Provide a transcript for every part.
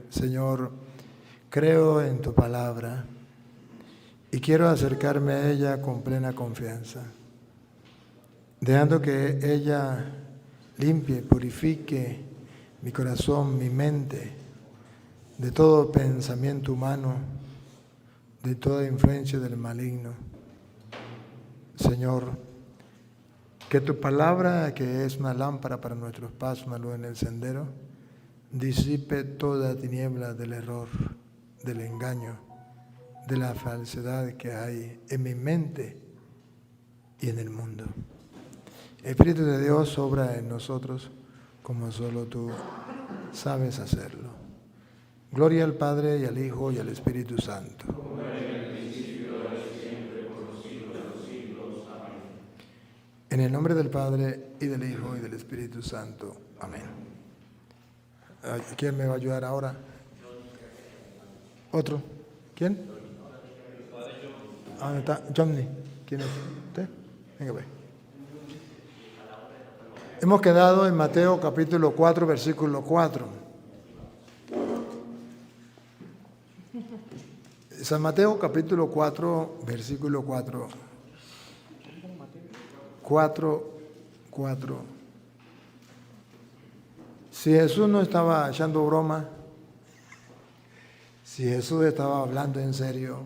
Señor, creo en tu palabra y quiero acercarme a ella con plena confianza, dejando que ella limpie, purifique mi corazón, mi mente, de todo pensamiento humano, de toda influencia del maligno. Señor, que tu palabra, que es una lámpara para nuestros pasos, una luz en el sendero, disipe toda tiniebla del error, del engaño, de la falsedad que hay en mi mente y en el mundo. Espíritu de Dios, obra en nosotros como solo tú sabes hacerlo. Gloria al Padre y al Hijo y al Espíritu Santo. En el nombre del Padre y del Hijo y del Espíritu Santo. Amén. ¿Quién me va a ayudar ahora? ¿Otro? ¿Quién? ¿Dónde está? Johnny. ¿Quién es? ¿Usted? Venga, ve. Hemos quedado en Mateo capítulo 4, versículo 4. San Mateo capítulo 4, versículo 4. 4. Si Jesús no estaba echando broma, si Jesús estaba hablando en serio,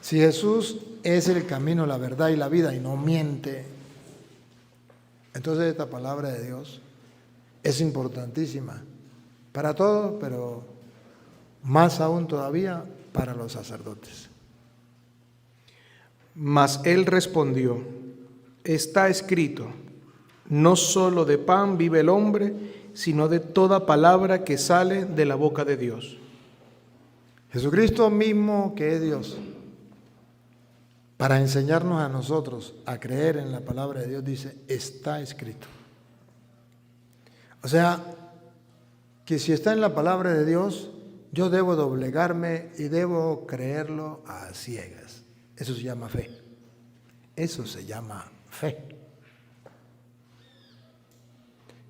si Jesús es el camino, la verdad y la vida y no miente, entonces esta palabra de Dios es importantísima para todos, pero más aún todavía para los sacerdotes. Mas él respondió: está escrito, no solo de pan vive el hombre, sino de toda palabra que sale de la boca de Dios. Jesucristo mismo, que es Dios, para enseñarnos a nosotros a creer en la palabra de Dios, dice, está escrito. O sea, que si está en la palabra de Dios, yo debo doblegarme y debo creerlo a ciegas. Eso se llama fe. Eso se llama fe.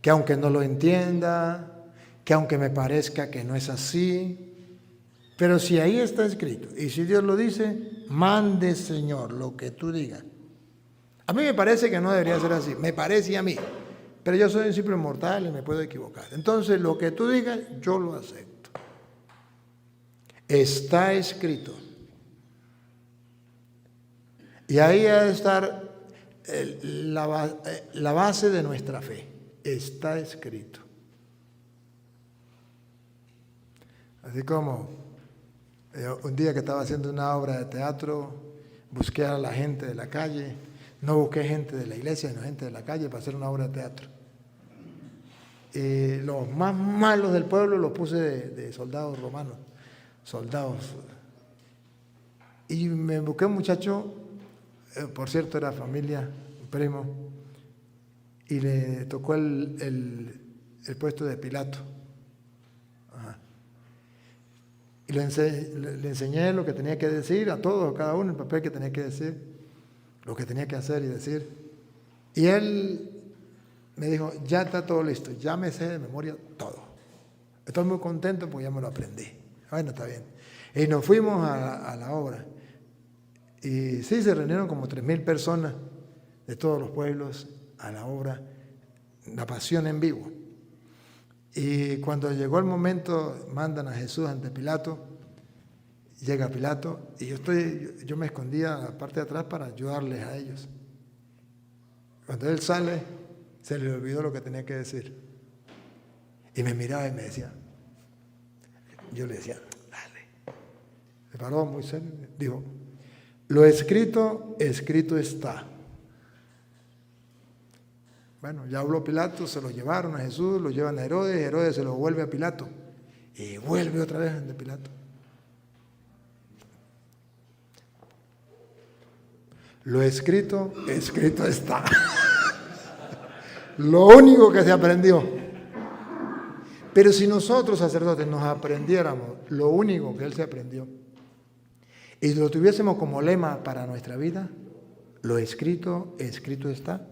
Que aunque no lo entienda, que aunque me parezca que no es así, pero si ahí está escrito, y si Dios lo dice, mande, Señor, lo que tú digas. A mí me parece que no debería ser así, me parece a mí, pero yo soy un simple mortal y me puedo equivocar. Entonces, lo que tú digas, yo lo acepto. Está escrito. Y ahí ha de estar la base de nuestra fe. Está escrito. Así como un día que estaba haciendo una obra de teatro, busqué a la gente de la calle, no busqué gente de la iglesia, sino gente de la calle para hacer una obra de teatro. Y los más malos del pueblo los puse de soldados romanos, soldados. Y me busqué un muchacho, por cierto era familia, un primo, y le tocó el puesto de Pilato. Ajá. Y le enseñé lo que tenía que decir a todos, a cada uno, el papel que tenía que decir, lo que tenía que hacer y decir. Y él me dijo, ya está todo listo, ya me sé de memoria todo. Estoy muy contento porque ya me lo aprendí. Bueno, está bien. Y nos fuimos a la obra. Y sí, se reunieron como 3,000 personas de todos los pueblos a la obra, La Pasión en Vivo. Y cuando llegó el momento, mandan a Jesús ante Pilato, llega Pilato, y yo me escondía a la parte de atrás para ayudarles a ellos. Cuando él sale, se le olvidó lo que tenía que decir. Y me miraba y me decía, yo le decía, dale. Se paró muy serio, dijo, lo escrito, escrito está. Bueno, ya habló Pilato, se lo llevaron a Jesús, lo llevan a Herodes, Herodes se lo vuelve a Pilato y vuelve otra vez de Pilato. Lo escrito, escrito está. Lo único que se aprendió. Pero si nosotros, sacerdotes, nos aprendiéramos lo único que él se aprendió y lo tuviésemos como lema para nuestra vida, lo escrito, escrito está.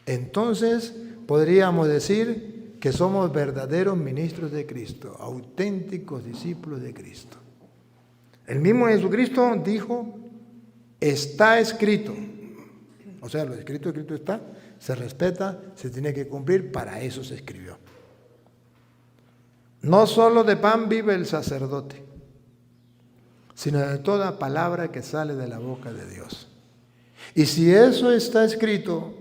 Entonces podríamos decir que somos verdaderos ministros de Cristo, auténticos discípulos de Cristo. El mismo Jesucristo dijo, está escrito. O sea, lo escrito está, se respeta, se tiene que cumplir, para eso se escribió. No solo de pan vive el sacerdote, sino de toda palabra que sale de la boca de Dios. Y si eso está escrito,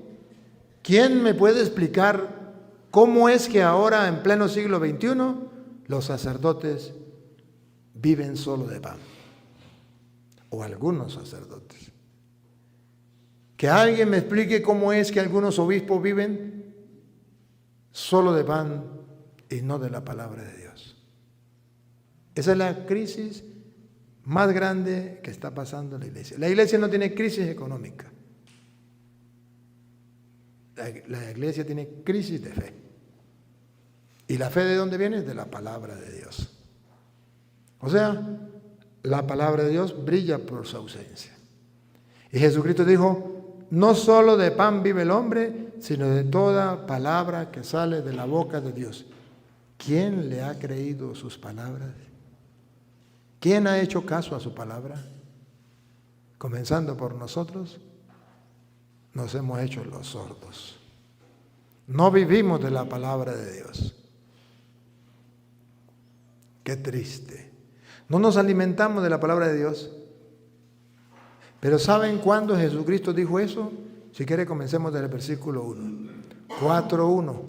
¿quién me puede explicar cómo es que ahora, en pleno siglo XXI, los sacerdotes viven solo de pan? O algunos sacerdotes. Que alguien me explique cómo es que algunos obispos viven solo de pan y no de la palabra de Dios. Esa es la crisis más grande que está pasando en la iglesia. La iglesia no tiene crisis económica. La iglesia tiene crisis de fe. ¿Y la fe de dónde viene? De la palabra de Dios. O sea, la palabra de Dios brilla por su ausencia. Y Jesucristo dijo, no solo de pan vive el hombre, sino de toda palabra que sale de la boca de Dios. ¿Quién le ha creído sus palabras? ¿Quién ha hecho caso a su palabra? Comenzando por nosotros, nos hemos hecho los sordos. No vivimos de la palabra de Dios. Qué triste. No nos alimentamos de la palabra de Dios. Pero ¿saben cuándo Jesucristo dijo eso? Si quiere, comencemos del versículo 1. 4:1.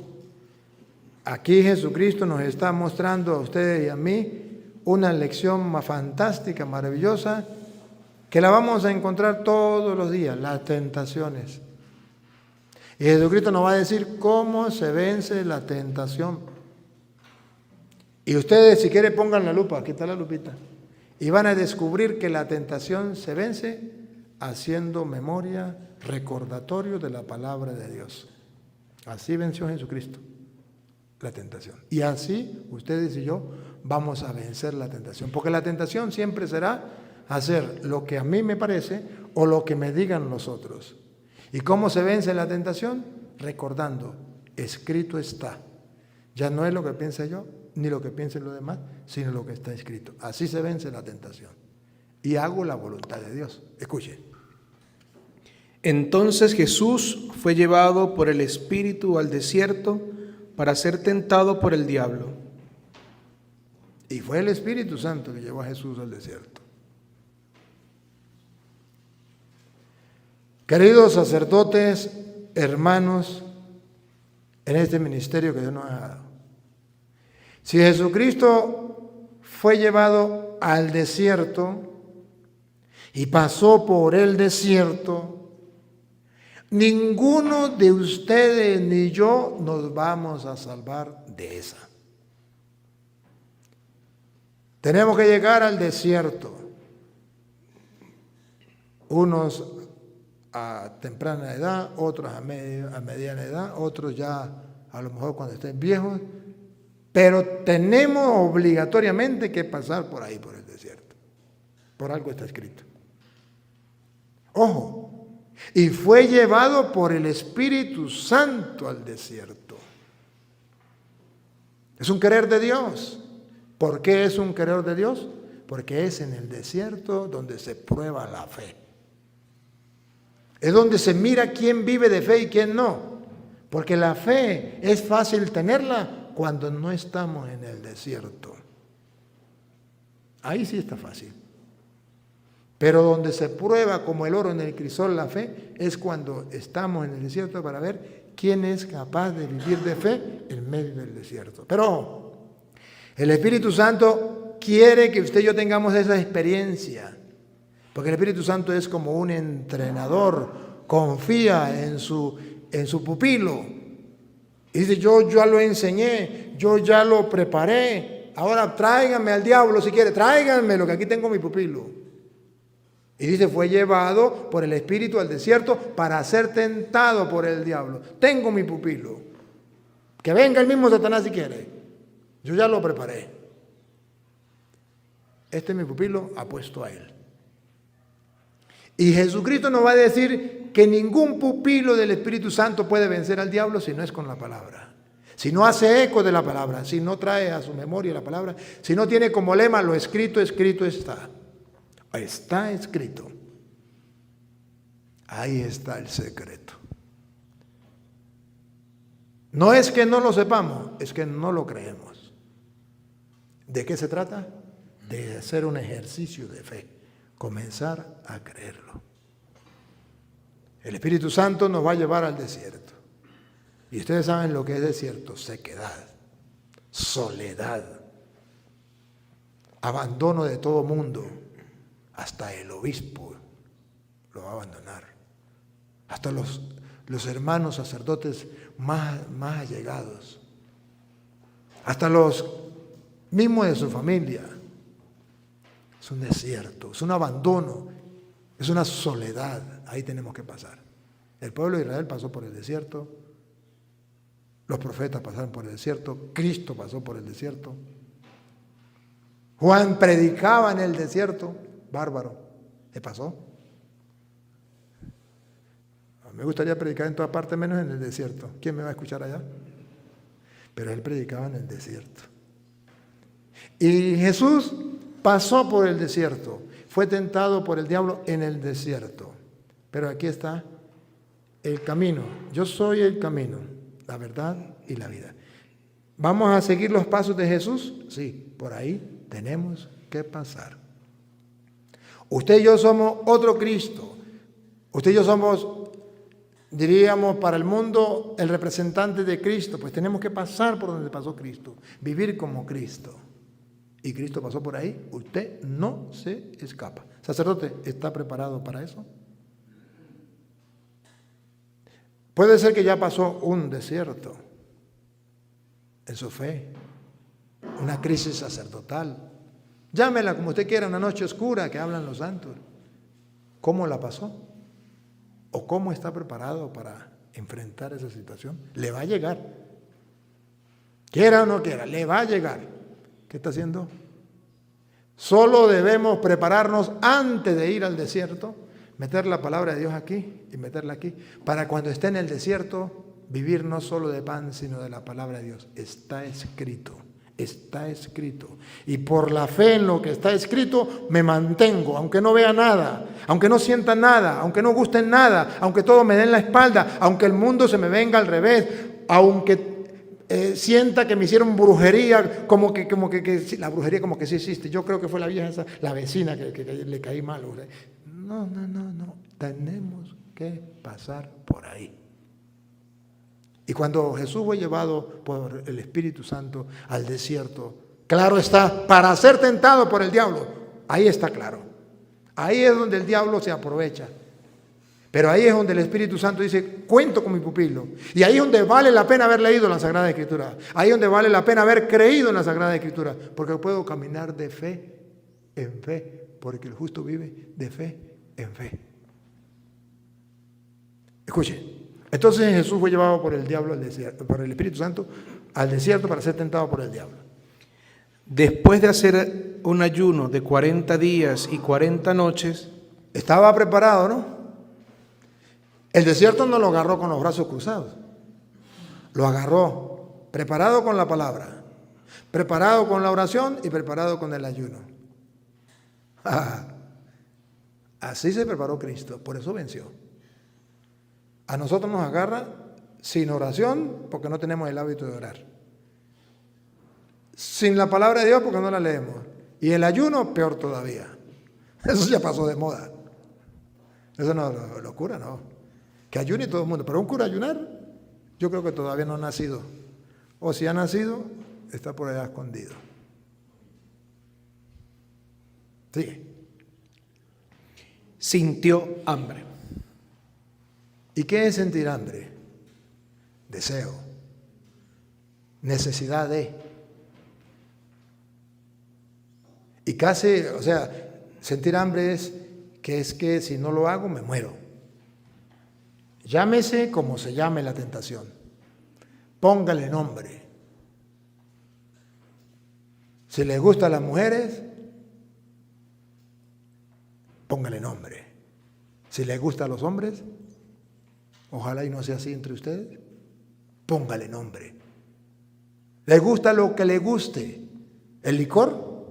Aquí Jesucristo nos está mostrando a ustedes y a mí una lección más fantástica, maravillosa, que la vamos a encontrar todos los días, las tentaciones. Y Jesucristo nos va a decir cómo se vence la tentación. Y ustedes, si quieren, pongan la lupa, aquí está la lupita, y van a descubrir que la tentación se vence haciendo memoria, recordatorio de la palabra de Dios. Así venció Jesucristo la tentación. Y así ustedes y yo vamos a vencer la tentación. Porque la tentación siempre será hacer lo que a mí me parece o lo que me digan los otros. ¿Y cómo se vence la tentación? Recordando, escrito está. Ya no es lo que piense yo, ni lo que piensen los demás, sino lo que está escrito. Así se vence la tentación. Y hago la voluntad de Dios. Escuchen. Entonces Jesús fue llevado por el Espíritu al desierto para ser tentado por el diablo. Y fue el Espíritu Santo que llevó a Jesús al desierto. Queridos sacerdotes, hermanos, en este ministerio que Dios nos ha dado, si Jesucristo fue llevado al desierto y pasó por el desierto, ninguno de ustedes ni yo nos vamos a salvar de esa. Tenemos que llegar al desierto. Unos a temprana edad, otros a mediana edad, otros ya a lo mejor cuando estén viejos, pero tenemos obligatoriamente que pasar por ahí, por el desierto. Por algo está escrito. Ojo, y fue llevado por el Espíritu Santo al desierto. Es un querer de Dios. ¿Por qué es un querer de Dios? Porque es en el desierto donde se prueba la fe. Es donde se mira quién vive de fe y quién no. Porque la fe es fácil tenerla cuando no estamos en el desierto. Ahí sí está fácil. Pero donde se prueba como el oro en el crisol la fe es cuando estamos en el desierto para ver quién es capaz de vivir de fe en medio del desierto. Pero el Espíritu Santo quiere que usted y yo tengamos esa experiencia. Porque el Espíritu Santo es como un entrenador, confía en su pupilo. Y dice, yo ya lo enseñé, yo ya lo preparé, ahora tráiganme al diablo si quiere, tráiganme lo que aquí tengo mi pupilo. Y dice, fue llevado por el Espíritu al desierto para ser tentado por el diablo. Tengo mi pupilo. Que venga el mismo Satanás si quiere. Yo ya lo preparé. Este es mi pupilo apuesto a él. Y Jesucristo nos va a decir que ningún pupilo del Espíritu Santo puede vencer al diablo si no es con la palabra. si no hace eco de la palabra, si no trae a su memoria la palabra, si no tiene como lema lo escrito, escrito está. Está escrito. Ahí está el secreto. No es que no lo sepamos, es que no lo creemos. ¿De qué se trata? De hacer un ejercicio de fe, comenzar a creerlo. El Espíritu Santo nos va a llevar al desierto. Y ustedes saben lo que es desierto: sequedad, soledad, abandono de todo mundo. Hasta el obispo lo va a abandonar. Hasta los hermanos sacerdotes más allegados. Hasta los mismos de su familia. Es un desierto, es un abandono, es una soledad. Ahí tenemos que pasar. El pueblo de Israel pasó por el desierto. Los profetas pasaron por el desierto. Cristo pasó por el desierto. Juan predicaba en el desierto. Bárbaro. ¿Qué pasó? Me gustaría predicar en toda parte menos en el desierto. ¿Quién me va a escuchar allá? Pero él predicaba en el desierto. Y Jesús pasó por el desierto. Fue tentado por el diablo en el desierto. Pero aquí está el camino. Yo soy el camino, la verdad y la vida. ¿Vamos a seguir los pasos de Jesús? Sí, por ahí tenemos que pasar. Usted y yo somos otro Cristo. Usted y yo somos, diríamos, para el mundo el representante de Cristo. Pues tenemos que pasar por donde pasó Cristo, vivir como Cristo. Y Cristo pasó por ahí. Usted no se escapa. Sacerdote, ¿está preparado para eso? Puede ser que ya pasó un desierto en su fe, una crisis sacerdotal. Llámela como usted quiera, una noche oscura que hablan los santos. ¿Cómo la pasó? ¿O cómo está preparado para enfrentar esa situación? Le va a llegar. Quiera o no quiera, le va a llegar. ¿Qué está haciendo? Solo debemos prepararnos antes de ir al desierto, meter la palabra de Dios aquí y meterla aquí, para cuando esté en el desierto, vivir no solo de pan, sino de la palabra de Dios. Está escrito. Está escrito. Y por la fe en lo que está escrito me mantengo, aunque no vea nada, aunque no sienta nada, aunque no guste nada, aunque todo me dé en la espalda, aunque el mundo se me venga al revés, aunque sienta que me hicieron brujería, como que la brujería como que sí existe. Yo creo que fue la vieja esa, la vecina que le caí mal. No. Tenemos que pasar por ahí. Y cuando Jesús fue llevado por el Espíritu Santo al desierto, claro está, para ser tentado por el diablo, ahí está claro. Ahí es donde el diablo se aprovecha. Pero ahí es donde el Espíritu Santo dice, cuento con mi pupilo. Y ahí es donde vale la pena haber leído la Sagrada Escritura. Ahí es donde vale la pena haber creído en la Sagrada Escritura. Porque puedo caminar de fe en fe. Porque el justo vive de fe en fe. Escuchen. Entonces Jesús fue llevado por el diablo al desierto, por el Espíritu Santo al desierto para ser tentado por el diablo. Después de hacer un ayuno de 40 días y 40 noches, estaba preparado, ¿no? El desierto no lo agarró con los brazos cruzados. Lo agarró preparado con la palabra, preparado con la oración y preparado con el ayuno. Así se preparó Cristo, por eso venció. A nosotros nos agarra sin oración porque no tenemos el hábito de orar. Sin la palabra de Dios porque no la leemos. Y el ayuno, peor todavía. Eso ya pasó de moda. Eso no es locura, no. Que ayune todo el mundo. Pero un cura ayunar, yo creo que todavía no ha nacido. O si ha nacido, está por allá escondido. Sigue. sintió hambre. ¿Y qué es sentir hambre? Deseo, necesidad de. Y casi, o sea, sentir hambre es que si no lo hago me muero. Llámese como se llame la tentación. Póngale nombre. Si les gustan las mujeres, póngale nombre. Si les gustan los hombres, ojalá y no sea así entre ustedes, póngale nombre. Le gusta lo que le guste. ¿El licor?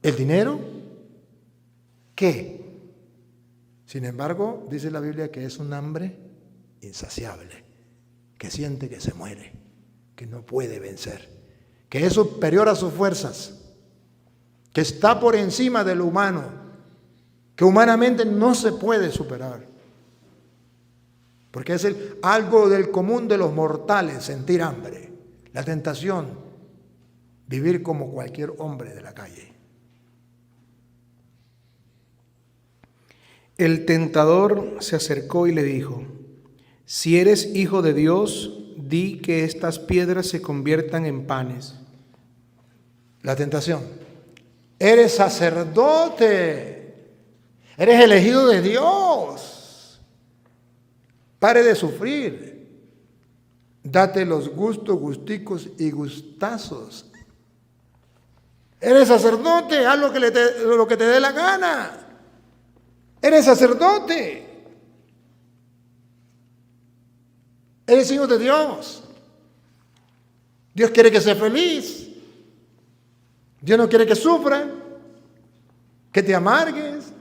¿El dinero? ¿Qué? Sin embargo, dice la Biblia que es un hambre insaciable, que siente que se muere, que no puede vencer, que es superior a sus fuerzas, que está por encima de lo humano, que humanamente no se puede superar. Porque es algo del común de los mortales, sentir hambre, la tentación, vivir como cualquier hombre de la calle. El tentador se acercó y le dijo: si eres hijo de Dios, di que estas piedras se conviertan en panes. La tentación. Eres sacerdote, eres elegido de Dios. Pare de sufrir. Date los gustos, gusticos y gustazos. Eres sacerdote, haz lo que te dé la gana. Eres sacerdote. Eres hijo de Dios. Dios quiere que seas feliz. Dios no quiere que sufras, que te amargues,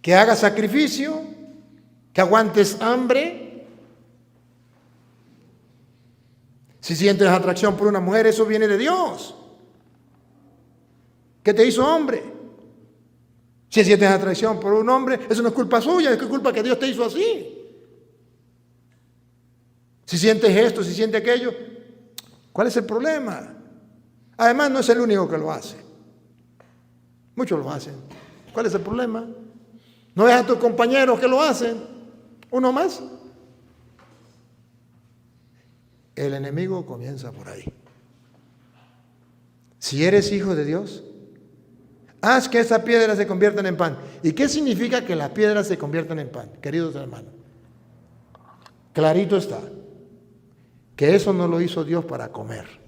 que hagas sacrificio, que aguantes hambre. Si sientes atracción por una mujer, eso viene de Dios, que te hizo hombre. Si sientes atracción por un hombre, eso no es culpa suya, es culpa que Dios te hizo así. Si sientes esto, si sientes aquello, ¿cuál es el problema? Además, no es el único que lo hace. Muchos lo hacen. ¿Cuál es el problema? ¿No ves a tus compañeros que lo hacen? ¿Uno más? El enemigo comienza por ahí. Si eres hijo de Dios, haz que esas piedras se conviertan en pan. ¿Y qué significa que las piedras se conviertan en pan, queridos hermanos? Clarito está, que eso no lo hizo Dios para comer.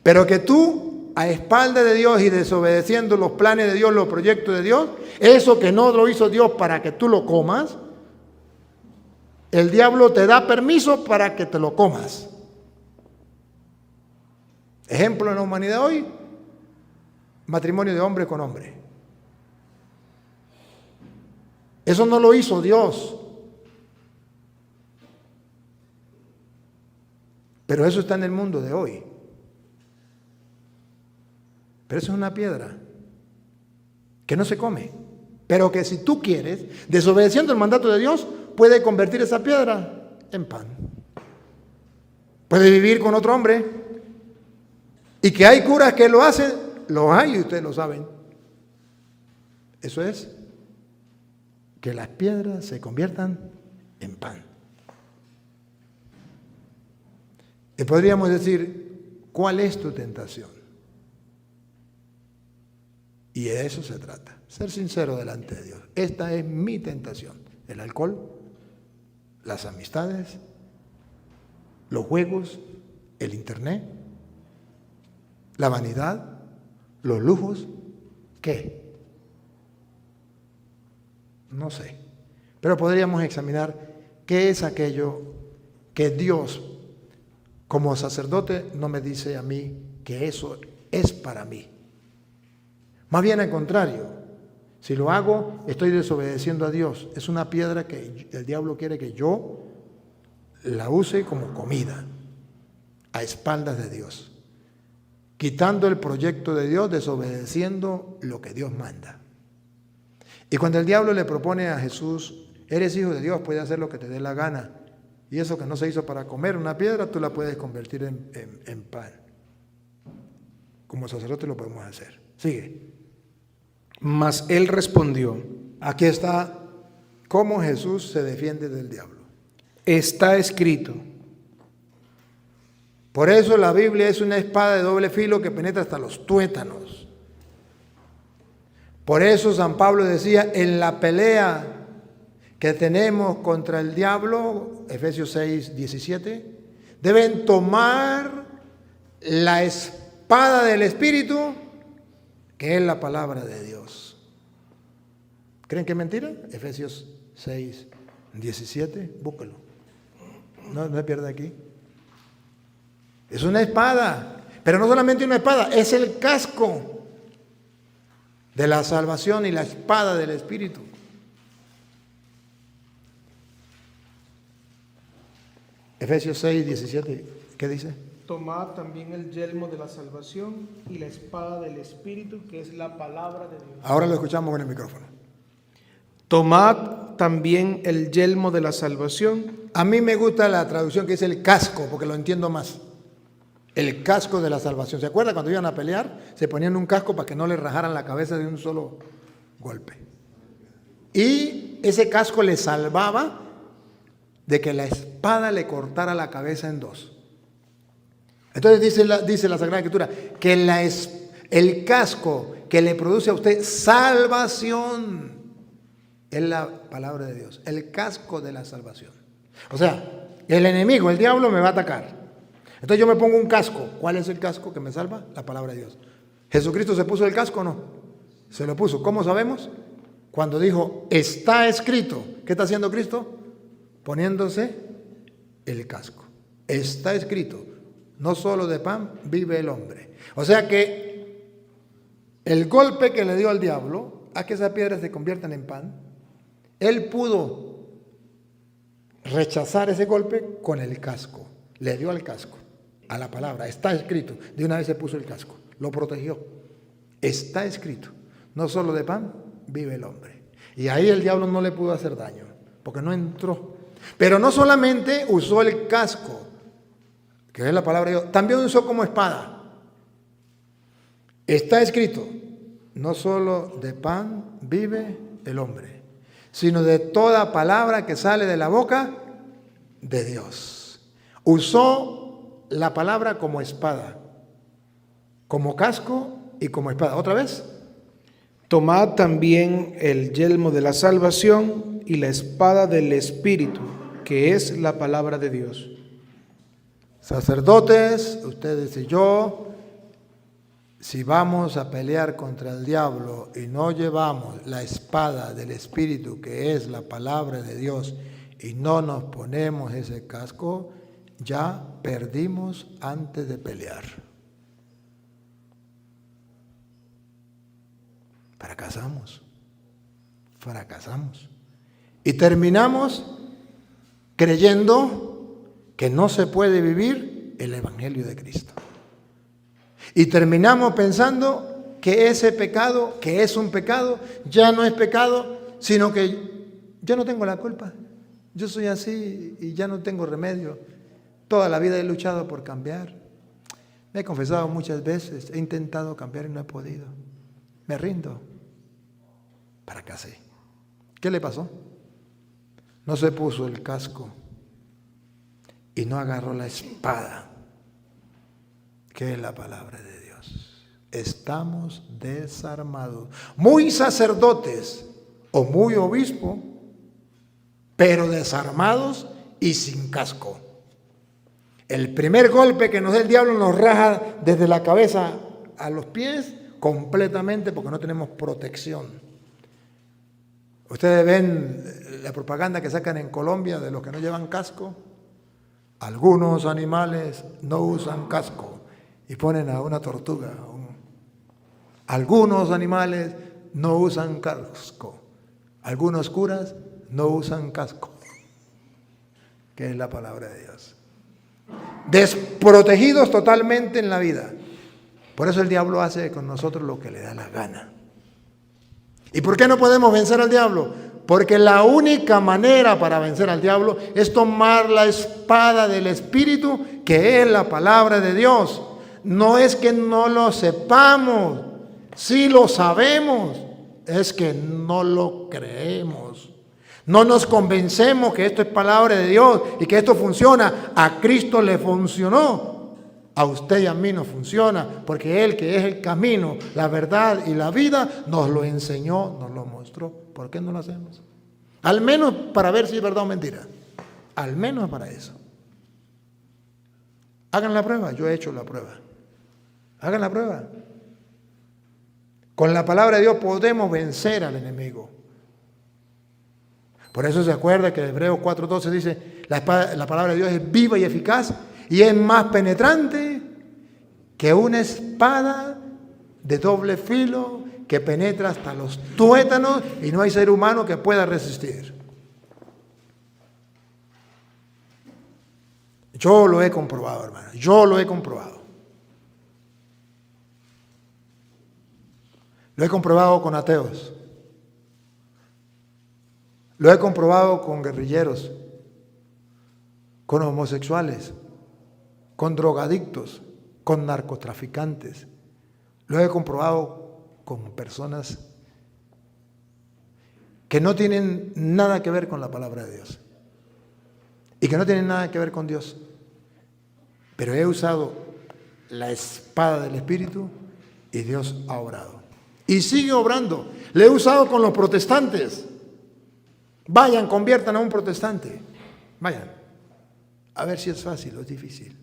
Pero que tú, a espaldas de Dios y desobedeciendo los planes de Dios, los proyectos de Dios, eso que no lo hizo Dios para que tú lo comas, el diablo te da permiso para que te lo comas. Ejemplo en la humanidad hoy, matrimonio de hombre con hombre. Eso no lo hizo Dios. Pero eso está en el mundo de hoy. Pero eso es una piedra que no se come, pero que si tú quieres, desobedeciendo el mandato de Dios, puede convertir esa piedra en pan. Puede vivir con otro hombre. Y que hay curas que lo hacen, lo hay y ustedes lo saben. Eso es que las piedras se conviertan en pan. Y podríamos decir, ¿cuál es tu tentación? Y de eso se trata, ser sincero delante de Dios. Esta es mi tentación: el alcohol, las amistades, los juegos, el internet, la vanidad, los lujos. ¿Qué? No sé. Pero podríamos examinar qué es aquello que Dios, como sacerdote, no me dice a mí que eso es para mí. Más bien al contrario, si lo hago, estoy desobedeciendo a Dios. Es una piedra que el diablo quiere que yo la use como comida, a espaldas de Dios, quitando el proyecto de Dios, desobedeciendo lo que Dios manda. Y cuando el diablo le propone a Jesús, eres hijo de Dios, puedes hacer lo que te dé la gana, y eso que no se hizo para comer una piedra, tú la puedes convertir en pan. Como sacerdote lo podemos hacer. Sigue. Mas él respondió: Aquí está cómo Jesús se defiende del diablo. Está escrito. Por eso la Biblia es una espada de doble filo que penetra hasta los tuétanos. Por eso San Pablo decía, en la pelea que tenemos contra el diablo, Efesios 6, 17, deben tomar la espada del Espíritu, que es la palabra de Dios. ¿Creen que es mentira? Efesios 6, 17, búsquelo. No se pierde aquí. Es una espada, pero no solamente una espada, es el casco de la salvación y la espada del Espíritu. Efesios 6, 17, ¿qué dice? Tomad también el yelmo de la salvación y la espada del Espíritu, que es la palabra de Dios. Ahora lo escuchamos con el micrófono. Tomad también el yelmo de la salvación. A mí me gusta la traducción que es el casco, porque lo entiendo más. El casco de la salvación. ¿Se acuerda cuando iban a pelear? Se ponían un casco para que no le rajaran la cabeza de un solo golpe. Y ese casco le salvaba de que la espada le cortara la cabeza en dos. Entonces dice la Sagrada Escritura que el casco que le produce a usted salvación es la palabra de Dios, el casco de la salvación. O sea, el enemigo, el diablo me va a atacar. Entonces yo me pongo un casco. ¿Cuál es el casco que me salva? La palabra de Dios. ¿Jesucristo se puso el casco o no? Se lo puso. ¿Cómo sabemos? Cuando dijo, está escrito. ¿Qué está haciendo Cristo? Poniéndose el casco. Está escrito, no solo de pan vive el hombre. O sea que el golpe que le dio al diablo a que esas piedras se conviertan en pan, él pudo rechazar ese golpe con el casco. Le dio al casco, a la palabra, está escrito. De una vez se puso el casco, lo protegió. Está escrito, no solo de pan vive el hombre. Y ahí el diablo no le pudo hacer daño, porque no entró. Pero no solamente usó el casco, que es la palabra de Dios, también usó como espada. Está escrito, no solo de pan vive el hombre, sino de toda palabra que sale de la boca de Dios. Usó la palabra como espada, como casco y como espada. ¿Otra vez? Tomad también el yelmo de la salvación y la espada del Espíritu, que es la palabra de Dios. Sacerdotes, ustedes y yo, si vamos a pelear contra el diablo y no llevamos la espada del Espíritu, que es la palabra de Dios, y no nos ponemos ese casco, ya perdimos antes de pelear. Fracasamos. Y terminamos creyendo que no se puede vivir el Evangelio de Cristo. Y terminamos pensando que ese pecado, que es un pecado, ya no es pecado, sino que yo no tengo la culpa. Yo soy así y ya no tengo remedio. Toda la vida he luchado por cambiar. Me he confesado muchas veces, he intentado cambiar y no he podido. Me rindo. Fracasé. ¿Qué le pasó? No se puso el casco y no agarró la espada, que es la palabra de Dios. Estamos desarmados, muy sacerdotes o muy obispo, pero desarmados y sin casco. El primer golpe que nos da el diablo nos raja desde la cabeza a los pies completamente porque no tenemos protección. Ustedes ven la propaganda que sacan en Colombia de los que no llevan casco. Algunos animales no usan casco y ponen a una tortuga. Algunos animales no usan casco. Algunos curas no usan casco, que es la palabra de Dios. Desprotegidos totalmente en la vida. Por eso el diablo hace con nosotros lo que le da la gana. ¿Y por qué no podemos vencer al diablo? Porque la única manera para vencer al diablo es tomar la espada del Espíritu, que es la palabra de Dios. No es que no lo sepamos, sí lo sabemos, es que no lo creemos. No nos convencemos que esto es palabra de Dios y que esto funciona. A Cristo le funcionó. A usted y a mí no funciona, porque Él, que es el camino, la verdad y la vida, nos lo enseñó, nos lo mostró. ¿Por qué no lo hacemos? Al menos para ver si es verdad o mentira. Al menos para eso. Hagan la prueba. Yo he hecho la prueba. Hagan la prueba. Con la palabra de Dios podemos vencer al enemigo. Por eso se acuerda que Hebreos 4:12 dice, la palabra de Dios es viva y eficaz y es más penetrante que una espada de doble filo que penetra hasta los tuétanos y no hay ser humano que pueda resistir. Yo lo he comprobado, hermano, yo lo he comprobado. Lo he comprobado con ateos. Lo he comprobado con guerrilleros, con homosexuales, con drogadictos, con narcotraficantes. Lo he comprobado con personas que no tienen nada que ver con la palabra de Dios y que no tienen nada que ver con Dios. Pero he usado la espada del Espíritu y Dios ha obrado. Y sigue obrando. Le he usado con los protestantes. Vayan, conviertan a un protestante. Vayan. A ver si es fácil o es difícil.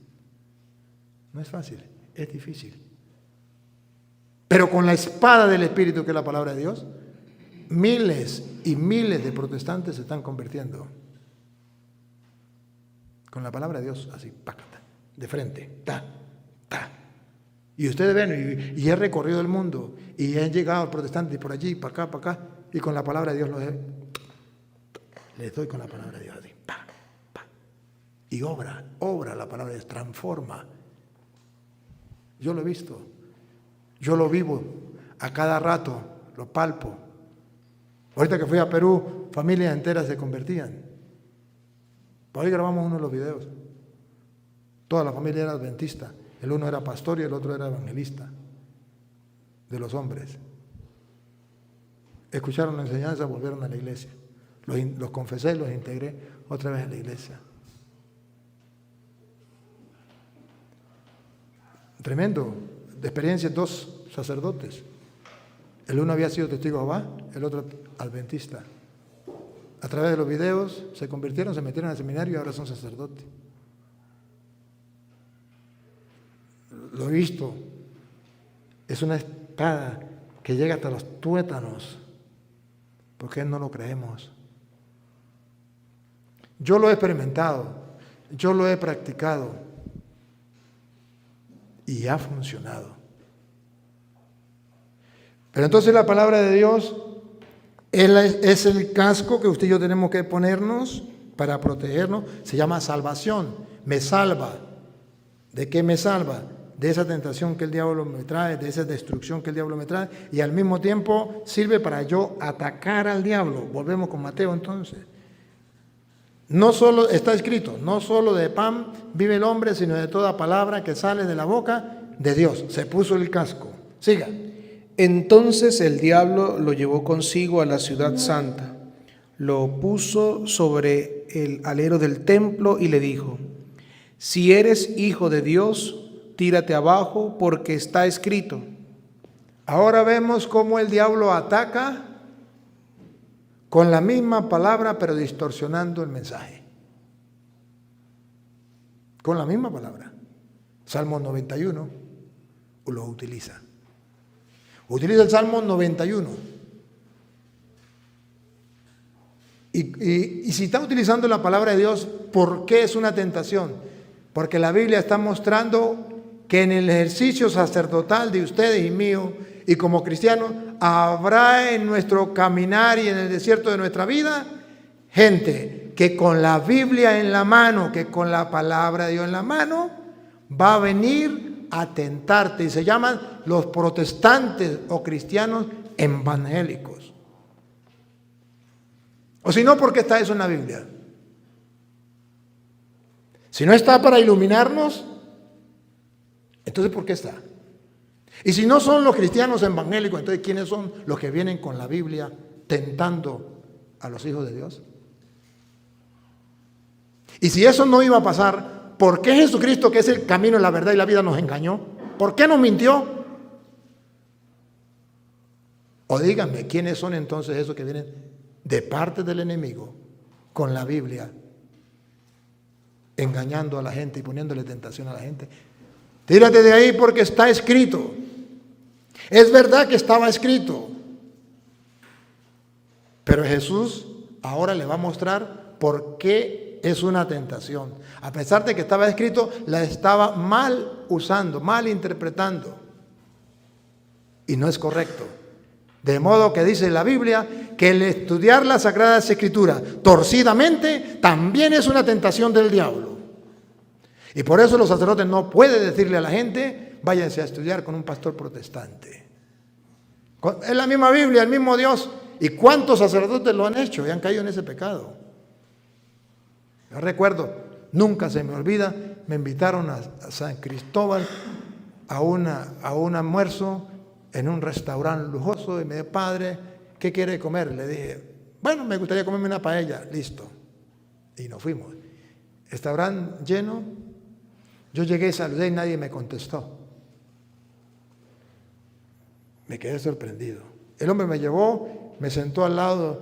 No es fácil, es difícil. Pero con la espada del Espíritu, que es la palabra de Dios, miles y miles de protestantes se están convirtiendo. Con la palabra de Dios, así, pácata, de frente, ta, ta. Y ustedes ven, y he recorrido el mundo, y he llegado protestantes por allí, para acá, y con la palabra de Dios les doy con la palabra de Dios, así, pa, pa. Y obra la palabra de Dios, transforma. Yo lo he visto, yo lo vivo, a cada rato lo palpo. Ahorita que fui a Perú, familias enteras se convertían. Por ahí grabamos uno de los videos. Toda la familia era adventista. El uno era pastor y el otro era evangelista de los hombres. Escucharon la enseñanza, volvieron a la iglesia. Los confesé, los integré otra vez a la iglesia. Tremendo. De experiencia, 2 sacerdotes. El uno había sido testigo de Jehová, el otro adventista. A través de los videos se convirtieron, se metieron al seminario y ahora son sacerdotes. Lo he visto. Es una espada que llega hasta los tuétanos. ¿Por qué no lo creemos? Yo lo he experimentado, yo lo he practicado y ha funcionado. Pero entonces la palabra de Dios es el casco que usted y yo tenemos que ponernos para protegernos. Se llama salvación. Me salva. ¿De qué me salva? De esa tentación que el diablo me trae, de esa destrucción que el diablo me trae, y al mismo tiempo sirve para yo atacar al diablo. Volvemos con Mateo entonces. No solo está escrito, no solo de pan vive el hombre, sino de toda palabra que sale de la boca de Dios. Se puso el casco. Siga. Entonces el diablo lo llevó consigo a la ciudad santa, lo puso sobre el alero del templo y le dijo: si eres hijo de Dios, tírate abajo, porque está escrito. Ahora vemos cómo el diablo ataca con la misma palabra, pero distorsionando el mensaje. Con la misma palabra. Salmo 91 lo utiliza. Utiliza el Salmo 91. Y si está utilizando la palabra de Dios, ¿por qué es una tentación? Porque la Biblia está mostrando que en el ejercicio sacerdotal de ustedes y mío, y como cristianos, habrá en nuestro caminar y en el desierto de nuestra vida, gente que con la Biblia en la mano, que con la palabra de Dios en la mano, va a venir a tentarte. Y se llaman los protestantes o cristianos evangélicos. O si no, ¿por qué está eso en la Biblia? Si no está para iluminarnos, entonces ¿por qué está? Y si no son los cristianos evangélicos, entonces ¿quiénes son los que vienen con la Biblia tentando a los hijos de Dios? Y si eso no iba a pasar, ¿por qué Jesucristo, que es el camino, la verdad y la vida, nos engañó? ¿Por qué nos mintió? O díganme, ¿quiénes son entonces esos que vienen de parte del enemigo con la Biblia, engañando a la gente y poniéndole tentación a la gente? Tírate de ahí porque está escrito. Es verdad que estaba escrito. Pero Jesús ahora le va a mostrar por qué es una tentación. A pesar de que estaba escrito, la estaba mal usando, mal interpretando. Y no es correcto. De modo que dice la Biblia que el estudiar las Sagradas Escrituras torcidamente también es una tentación del diablo. Y por eso los sacerdotes no pueden decirle a la gente, váyanse a estudiar con un pastor protestante. Es la misma Biblia, el mismo Dios. ¿Y cuántos sacerdotes lo han hecho y han caído en ese pecado? Yo recuerdo, nunca se me olvida, me invitaron a San Cristóbal a un almuerzo en un restaurante lujoso y me dijo, padre, ¿qué quiere comer? Le dije, bueno, me gustaría comerme una paella, listo. Y nos fuimos. Restaurante lleno, yo llegué, saludé y nadie me contestó. Me quedé sorprendido. El hombre me llevó, me sentó al lado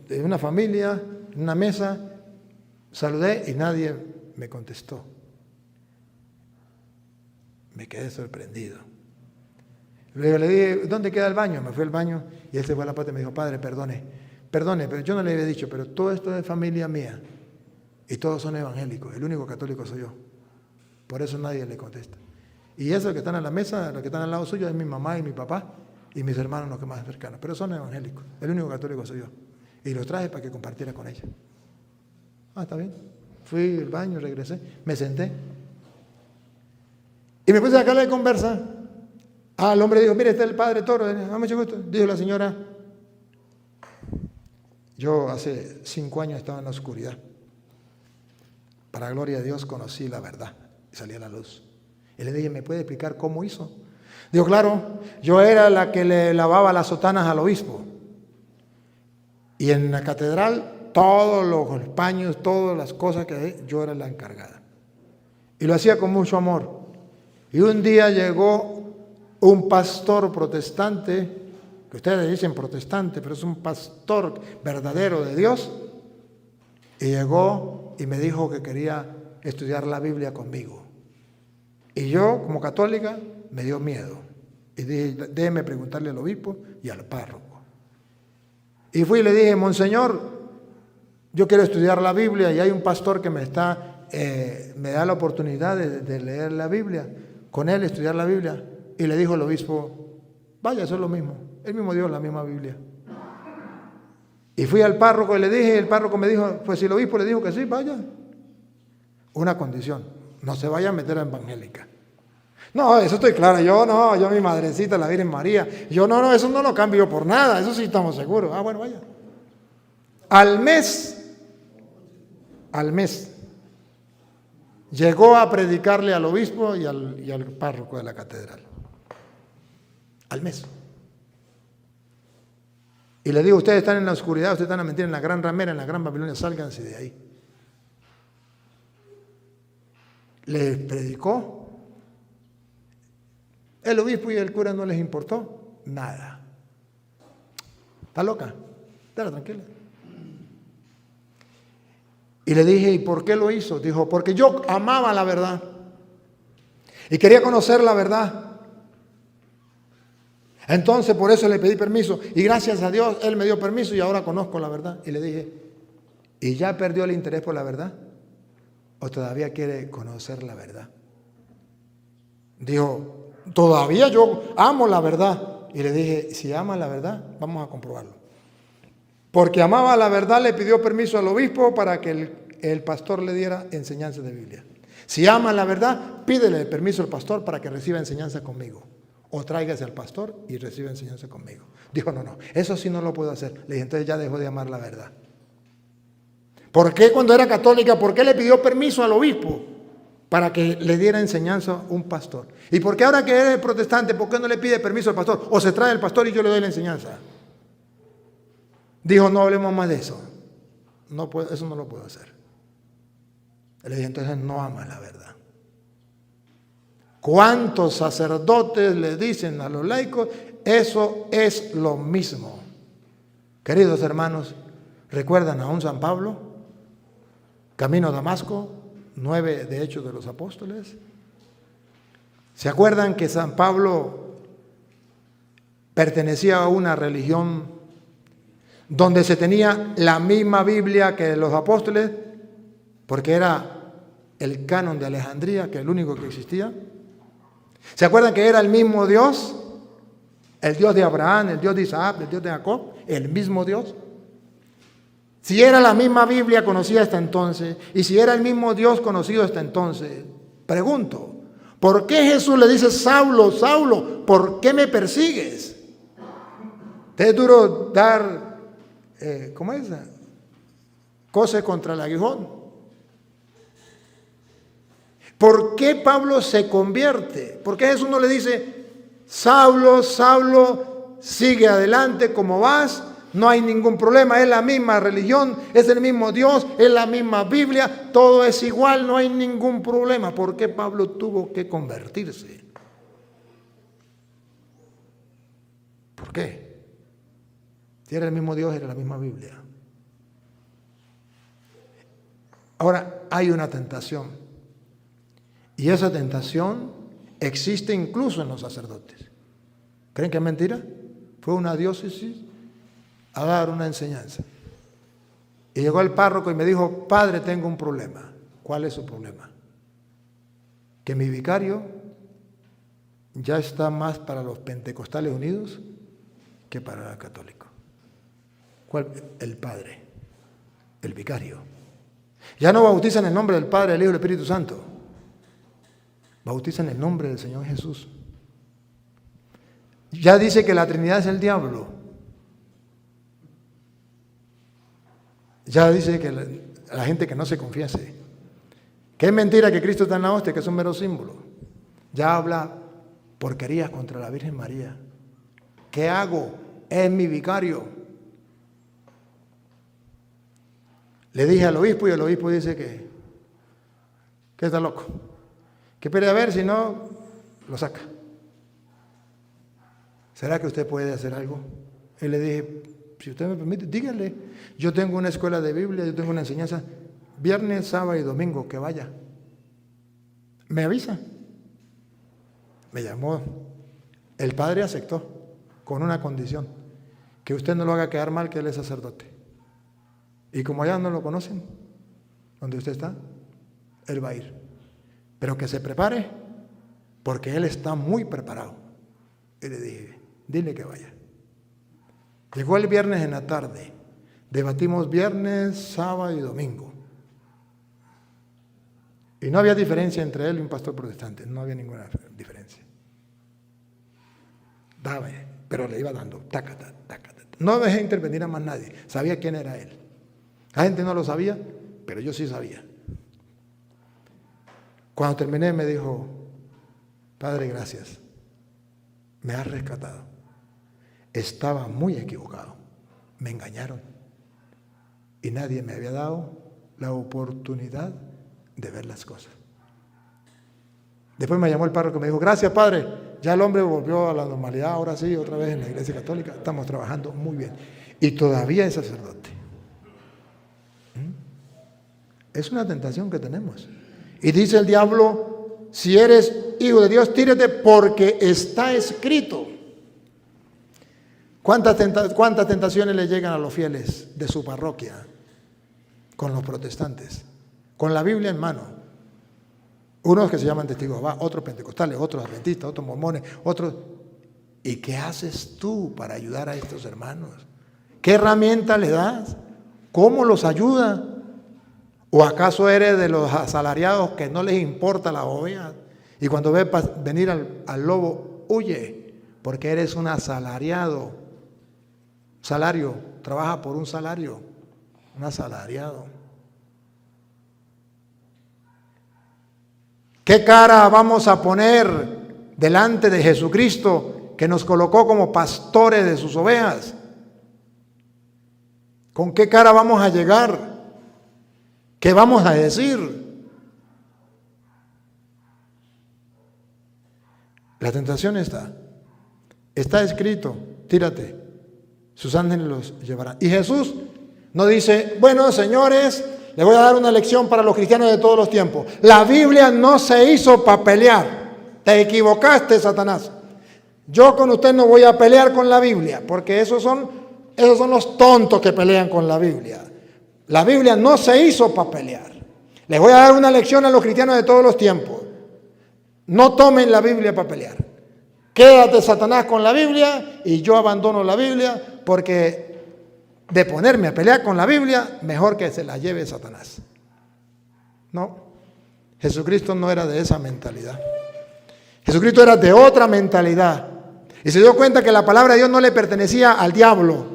de una familia, en una mesa, saludé y nadie me contestó. Me quedé sorprendido. Luego le dije, ¿dónde queda el baño? Me fui al baño y él se fue a la puerta y me dijo, padre, perdone, pero yo no le había dicho, pero todo esto es familia mía y todos son evangélicos, el único católico soy yo. Por eso nadie le contesta. Y esos que están en la mesa, los que están al lado suyo, es mi mamá y mi papá y mis hermanos los que más cercanos, pero son evangélicos, el único católico soy yo. Y los traje para que compartiera con ella. Ah, está bien. Fui al baño, regresé, me senté y me puse a sacarle de conversa. El hombre dijo, mire, este es el padre Toro. Mucho gusto. Dijo la señora, yo hace 5 años estaba en la oscuridad. Para gloria de Dios conocí la verdad y salí a la luz. Y le dije, ¿me puede explicar cómo hizo? Dijo, claro, yo era la que le lavaba las sotanas al obispo. Y en la catedral, todos los paños, todas las cosas que yo era la encargada. Y lo hacía con mucho amor. Y un día llegó un pastor protestante, que ustedes dicen protestante, pero es un pastor verdadero de Dios, y llegó y me dijo que quería estudiar la Biblia conmigo. Y yo, como católica, me dio miedo. Y dije, déjeme preguntarle al obispo y al párroco. Y fui y le dije, monseñor, yo quiero estudiar la Biblia y hay un pastor que me da la oportunidad de leer la Biblia, con él estudiar la Biblia. Y le dijo el obispo, vaya, eso es lo mismo, el mismo Dios, la misma Biblia. Y fui al párroco y le dije, el párroco me dijo, pues si el obispo le dijo que sí, vaya. Una condición, no se vaya a meter a evangélica. No, eso estoy claro, yo mi madrecita, la Virgen María, eso no lo cambio por nada, eso sí estamos seguros. Bueno, vaya. Al mes, llegó a predicarle al obispo y al párroco de la catedral. Al mes. Y le digo, ustedes están en la oscuridad, ustedes están a mentir en la gran ramera, en la gran Babilonia, sálganse de ahí. Les predicó. El obispo y el cura no les importó nada. ¿Está loca? Estará tranquila. Y le dije, ¿y por qué lo hizo? Dijo, porque yo amaba la verdad y quería conocer la verdad. Entonces por eso le pedí permiso y gracias a Dios él me dio permiso y ahora conozco la verdad. Y le dije, ¿y ya perdió el interés por la verdad? ¿O todavía quiere conocer la verdad? Dijo, todavía yo amo la verdad. Y le dije, si ama la verdad, vamos a comprobarlo. Porque amaba la verdad, le pidió permiso al obispo para que el pastor le diera enseñanza de Biblia. Si ama la verdad, pídele permiso al pastor para que reciba enseñanza conmigo. O tráigase al pastor y reciba enseñanza conmigo. Dijo, no, eso sí no lo puedo hacer. Le dije, entonces ya dejó de amar la verdad. ¿Por qué cuando era católica, por qué le pidió permiso al obispo para que le diera enseñanza un pastor? ¿Y por qué ahora que eres protestante, por qué no le pide permiso al pastor? O se trae el pastor y yo le doy la enseñanza. Dijo, no hablemos más de eso. No puedo, eso no lo puedo hacer. Le dije, entonces no ama la verdad. ¿Cuántos sacerdotes le dicen a los laicos? Eso es lo mismo. Queridos hermanos, ¿recuerdan a un San Pablo? Camino a Damasco, 9 de Hechos de los Apóstoles. ¿Se acuerdan que San Pablo pertenecía a una religión donde se tenía la misma Biblia que los apóstoles, porque era el canon de Alejandría, que es el único que existía. ¿Se acuerdan que era el mismo Dios? El Dios de Abraham, el Dios de Isaac, el Dios de Jacob, el mismo Dios. Si era la misma Biblia conocida hasta entonces, y si era el mismo Dios conocido hasta entonces, pregunto, ¿por qué Jesús le dice, Saulo, Saulo, ¿por qué me persigues? Es duro dar, ¿cómo es? Cose contra el aguijón. ¿Por qué Pablo se convierte? ¿Por qué Jesús no le dice, Saulo, Saulo, sigue adelante como vas? No hay ningún problema, es la misma religión, es el mismo Dios, es la misma Biblia, todo es igual, no hay ningún problema. ¿Por qué Pablo tuvo que convertirse? ¿Por qué? Si era el mismo Dios, era la misma Biblia. Ahora, hay una tentación. Y esa tentación existe incluso en los sacerdotes. ¿Creen que es mentira? Fue una diócesis a dar una enseñanza. Y llegó el párroco y me dijo, padre, tengo un problema. ¿Cuál es su problema? Que mi vicario ya está más para los pentecostales unidos que para el católico. ¿Cuál? El padre, el vicario. Ya no bautizan en el nombre del Padre, del Hijo y del Espíritu Santo. Bautizan en el nombre del Señor Jesús. Ya dice que la Trinidad es el diablo. Ya dice que la gente que no se confiese, que es mentira que Cristo está en la hostia, que es un mero símbolo. Ya habla porquerías contra la Virgen María. ¿Qué hago? Es mi vicario. Le dije al obispo y el obispo dice que está loco. Que espere a ver, si no, lo saca. ¿Será que usted puede hacer algo? Y le dije, si usted me permite, dígale. Yo tengo una escuela de Biblia, yo tengo una enseñanza, viernes, sábado y domingo, que vaya. Me avisa. Me llamó. El padre aceptó, con una condición, que usted no lo haga quedar mal, que él es sacerdote. Y como allá no lo conocen, donde usted está, él va a ir. Pero que se prepare, porque él está muy preparado. Y le dije, dile que vaya. Llegó el viernes en la tarde. Debatimos viernes, sábado y domingo. Y no había diferencia entre él y un pastor protestante. No había ninguna diferencia. Dame, pero le iba dando. Tácata, tácata. No dejé intervenir a más nadie. Sabía quién era él. La gente no lo sabía, pero yo sí sabía. Cuando terminé me dijo, Padre, gracias. Me has rescatado. Estaba muy equivocado. Me engañaron. Y nadie me había dado la oportunidad de ver las cosas. Después me llamó el párroco y me dijo, gracias, padre. Ya el hombre volvió a la normalidad, ahora sí, otra vez en la iglesia católica. Estamos trabajando muy bien. Y todavía es sacerdote. Es una tentación que tenemos. Y dice el diablo, si eres hijo de Dios, tírate porque está escrito. ¿Cuántas tentaciones le llegan a los fieles de su parroquia con los protestantes? Con la Biblia en mano. Unos que se llaman testigos de Jehová, otros pentecostales, otros adventistas, otros mormones, otros. ¿Y qué haces tú para ayudar a estos hermanos? ¿Qué herramienta le das? ¿Cómo los ayuda? ¿O acaso eres de los asalariados que no les importa las ovejas? Y cuando ves venir al lobo, huye, porque eres un asalariado. Salario, trabaja por un salario, un asalariado. ¿Qué cara vamos a poner delante de Jesucristo que nos colocó como pastores de sus ovejas? ¿Con qué cara vamos a llegar? ¿Qué vamos a decir? La tentación está escrito, tírate, sus ángeles los llevarán. Y Jesús no dice, bueno, señores, le voy a dar una lección para los cristianos de todos los tiempos. La Biblia no se hizo para pelear. Te equivocaste, Satanás. Yo con usted no voy a pelear con la Biblia, porque esos son Esos son los tontos que pelean con la Biblia. La Biblia no se hizo para pelear. Les voy a dar una lección a los cristianos de todos los tiempos. No tomen la Biblia para pelear. Quédate, Satanás, con la Biblia y yo abandono la Biblia, porque de ponerme a pelear con la Biblia, mejor que se la lleve Satanás. No, Jesucristo no era de esa mentalidad. Jesucristo era de otra mentalidad. Y se dio cuenta que la palabra de Dios no le pertenecía al diablo.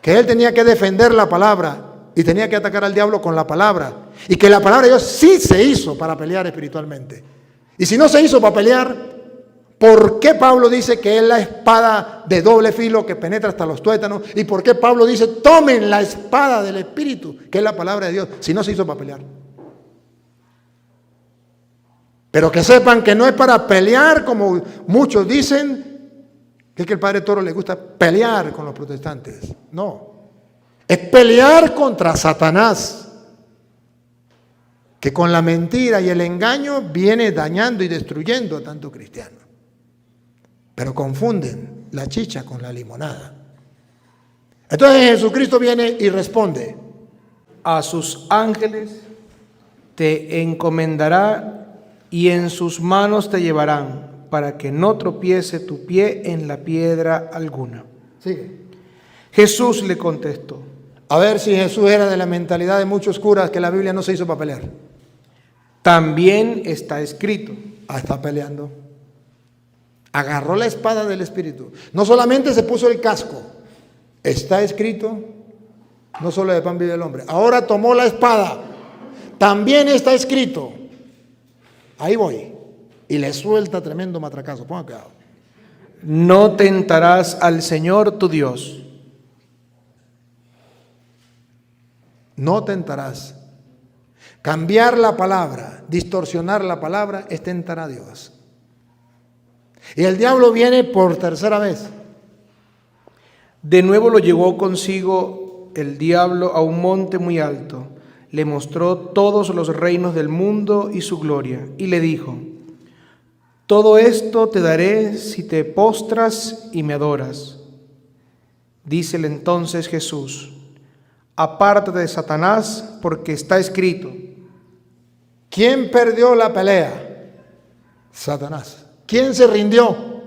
Que él tenía que defender la palabra y tenía que atacar al diablo con la palabra. Y que la palabra de Dios sí se hizo para pelear espiritualmente. Y si no se hizo para pelear, ¿por qué Pablo dice que es la espada de doble filo que penetra hasta los tuétanos? ¿Y por qué Pablo dice, tomen la espada del Espíritu, que es la palabra de Dios, si no se hizo para pelear? Pero que sepan que no es para pelear, como muchos dicen, que es que el padre Toro le gusta pelear con los protestantes. No, es pelear contra Satanás, que con la mentira y el engaño viene dañando y destruyendo a tanto cristiano. Pero confunden la chicha con la limonada. Entonces Jesucristo viene y responde: a sus ángeles te encomendará y en sus manos te llevarán, para que no tropiece tu pie en la piedra alguna. Sigue. Jesús le contestó: A ver si Jesús era de la mentalidad de muchos curas que la Biblia no se hizo para pelear. también está escrito. Está peleando. Agarró la espada del Espíritu. No solamente se puso el casco. Está escrito, no solo de pan vive el hombre. Ahora tomó la espada. También está escrito. Ahí voy. Y le suelta tremendo matracazo. Ponga cuidado. No tentarás al Señor tu Dios. No tentarás. Cambiar la palabra, distorsionar la palabra, es tentar a Dios. Y el diablo viene por tercera vez. De nuevo lo llevó consigo el diablo a un monte muy alto. Le mostró todos los reinos del mundo y su gloria. Y le dijo: todo esto te daré si te postras y me adoras. Dícele entonces Jesús: apártate de Satanás, porque está escrito. ¿Quién perdió la pelea? Satanás. ¿Quién se rindió?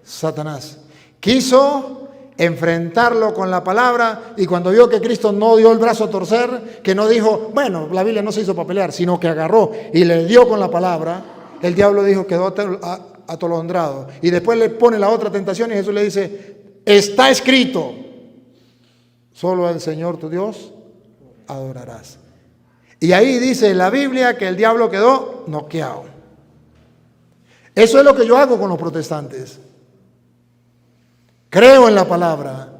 Satanás. Quiso enfrentarlo con la palabra, y cuando vio que Cristo no dio el brazo a torcer, que no dijo, bueno, la Biblia no se hizo para pelear, sino que agarró y le dio con la palabra, el diablo dijo, quedó atolondrado. Y después le pone la otra tentación y Jesús le dice, está escrito, solo al Señor tu Dios adorarás. Y ahí dice la Biblia que el diablo quedó noqueado. Eso es lo que yo hago con los protestantes. Creo en la palabra.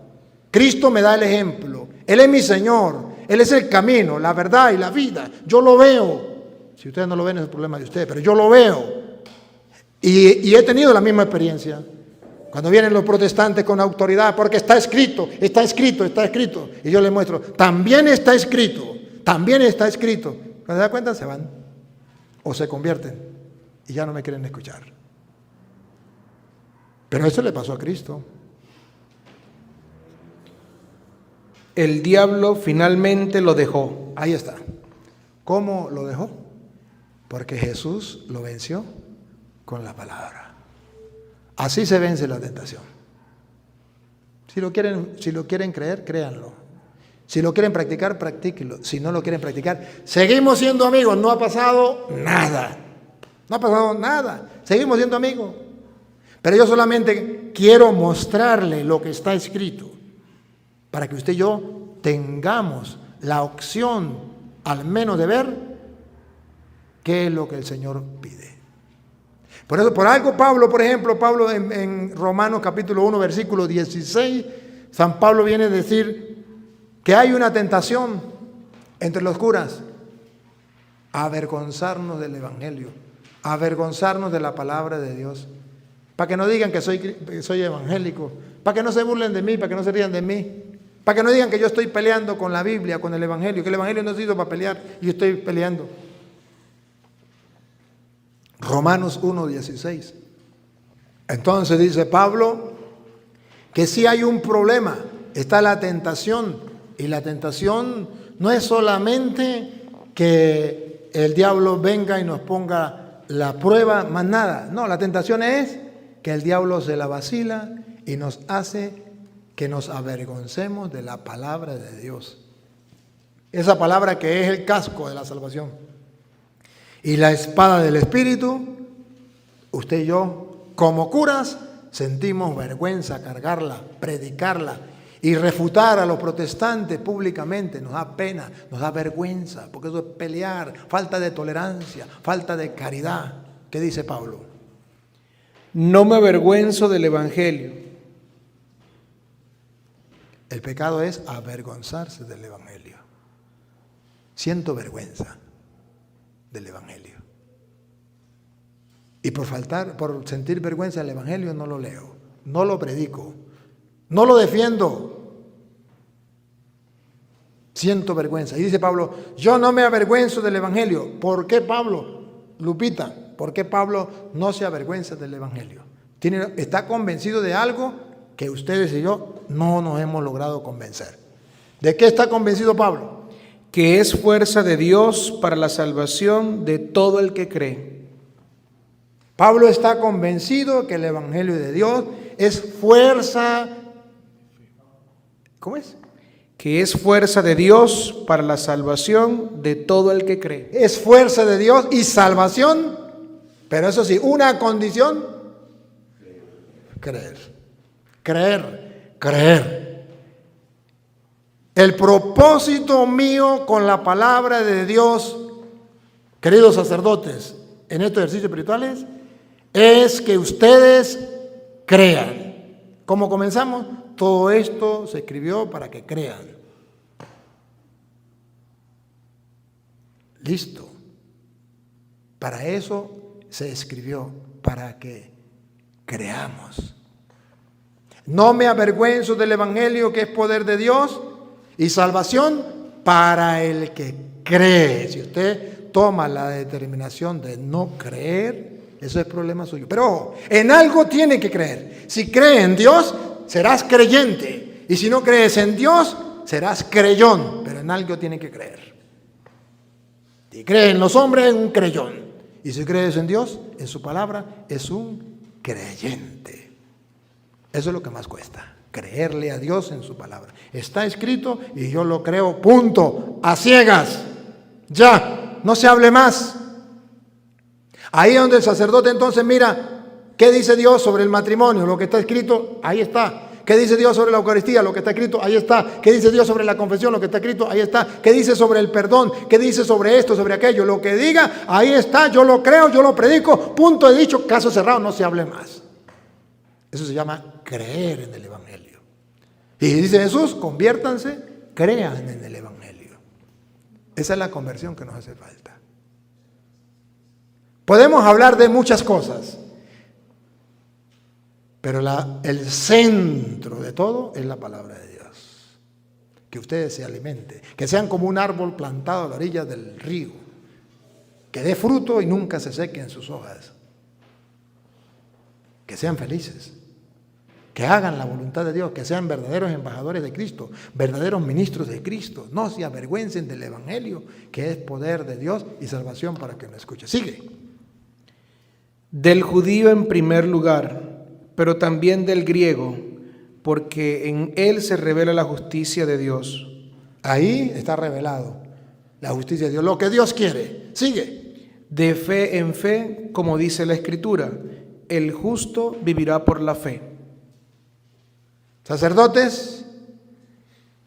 Cristo me da el ejemplo. Él es mi Señor. Él es el camino, la verdad y la vida. Yo lo veo. Si ustedes no lo ven, es el problema de ustedes, pero yo lo veo. Y he tenido la misma experiencia. Cuando vienen los protestantes con autoridad, porque está escrito, está escrito, está escrito. Y yo les muestro, también está escrito, también está escrito. Cuando se dan cuenta, se van o se convierten y ya no me quieren escuchar. Pero eso le pasó a Cristo. El diablo finalmente lo dejó. Ahí está. ¿Cómo lo dejó? Porque Jesús lo venció con la palabra. Así se vence la tentación. Si lo quieren creer, créanlo. Si lo quieren practicar, practíquenlo. Si no lo quieren practicar, seguimos siendo amigos. No ha pasado nada. No ha pasado nada. Seguimos siendo amigos. Pero yo solamente quiero mostrarle lo que está escrito, para que usted y yo tengamos la opción, al menos de ver qué es lo que el Señor pide. Por eso, por algo Pablo, por ejemplo, Pablo en Romanos capítulo 1, versículo 16, San Pablo viene a decir que hay una tentación entre los curas, avergonzarnos del Evangelio, avergonzarnos de la palabra de Dios, para que no digan que soy evangélico, para que no se burlen de mí, para que no se rían de mí, para que no digan que yo estoy peleando con la Biblia, con el Evangelio, que el Evangelio no se hizo para pelear y yo estoy peleando. Romanos 1:16. Entonces dice Pablo, que sí hay un problema, está la tentación, y la tentación no es solamente que el diablo venga y nos ponga la prueba, más nada. No, la tentación es que el diablo se la vacila y nos hace que nos avergoncemos de la palabra de Dios. Esa palabra que es el casco de la salvación. Y la espada del Espíritu, usted y yo, como curas, sentimos vergüenza cargarla, predicarla y refutar a los protestantes públicamente. Nos da pena, nos da vergüenza, porque eso es pelear, falta de tolerancia, falta de caridad. ¿Qué dice Pablo? No me avergüenzo del Evangelio. El pecado es avergonzarse del Evangelio. Siento vergüenza del Evangelio. Y por sentir vergüenza del Evangelio no lo leo, no lo predico, no lo defiendo. Siento vergüenza. Y dice Pablo, yo no me avergüenzo del Evangelio. ¿Por qué Pablo? Lupita, ¿por qué Pablo no se avergüenza del Evangelio? Está convencido de algo que ustedes y yo no nos hemos logrado convencer. ¿De qué está convencido Pablo? Que es fuerza de Dios para la salvación de todo el que cree. Pablo está convencido que el Evangelio de Dios es fuerza. ¿Cómo es? Que es fuerza de Dios para la salvación de todo el que cree. Es fuerza de Dios y salvación, pero eso sí, una condición: creer. Creer. El propósito mío con la palabra de Dios, queridos sacerdotes, en estos ejercicios espirituales, es que ustedes crean. ¿Cómo comenzamos? Todo esto se escribió para que crean. Listo. Para eso se escribió, para que creamos. No me avergüenzo del Evangelio, que es poder de Dios y salvación para el que cree. Si usted toma la determinación de no creer, eso es problema suyo. Pero ojo, en algo tiene que creer. Si cree en Dios, serás creyente. Y si no crees en Dios, serás creyón. Pero en algo tiene que creer. Si crees en los hombres, es un creyón. Y si crees en Dios, en su palabra, es un creyente. Eso es lo que más cuesta. Creerle a Dios en su palabra. Está escrito y yo lo creo, punto. A ciegas. Ya, no se hable más. Ahí donde el sacerdote entonces mira, ¿qué dice Dios sobre el matrimonio? Lo que está escrito, ahí está. ¿Qué dice Dios sobre la Eucaristía? Lo que está escrito, ahí está. ¿Qué dice Dios sobre la confesión? Lo que está escrito, ahí está. ¿Qué dice sobre el perdón? ¿Qué dice sobre esto, sobre aquello? Lo que diga, ahí está. Yo lo creo, yo lo predico. Punto de dicho, caso cerrado, no se hable más. Eso se llama creer en el Evangelio. Y dice Jesús, conviértanse, crean en el Evangelio. Esa es la conversión que nos hace falta. Podemos hablar de muchas cosas, pero el centro de todo es la palabra de Dios. Que ustedes se alimenten, que sean como un árbol plantado a la orilla del río, que dé fruto y nunca se sequen sus hojas. Que sean felices, que hagan la voluntad de Dios, que sean verdaderos embajadores de Cristo, verdaderos ministros de Cristo. No se avergüencen del Evangelio, que es poder de Dios y salvación para que lo escuche. Sigue. Del judío en primer lugar, pero también del griego, porque en él se revela la justicia de Dios. Ahí está revelado la justicia de Dios, lo que Dios quiere. Sigue. De fe en fe, como dice la Escritura, el justo vivirá por la fe. Sacerdotes,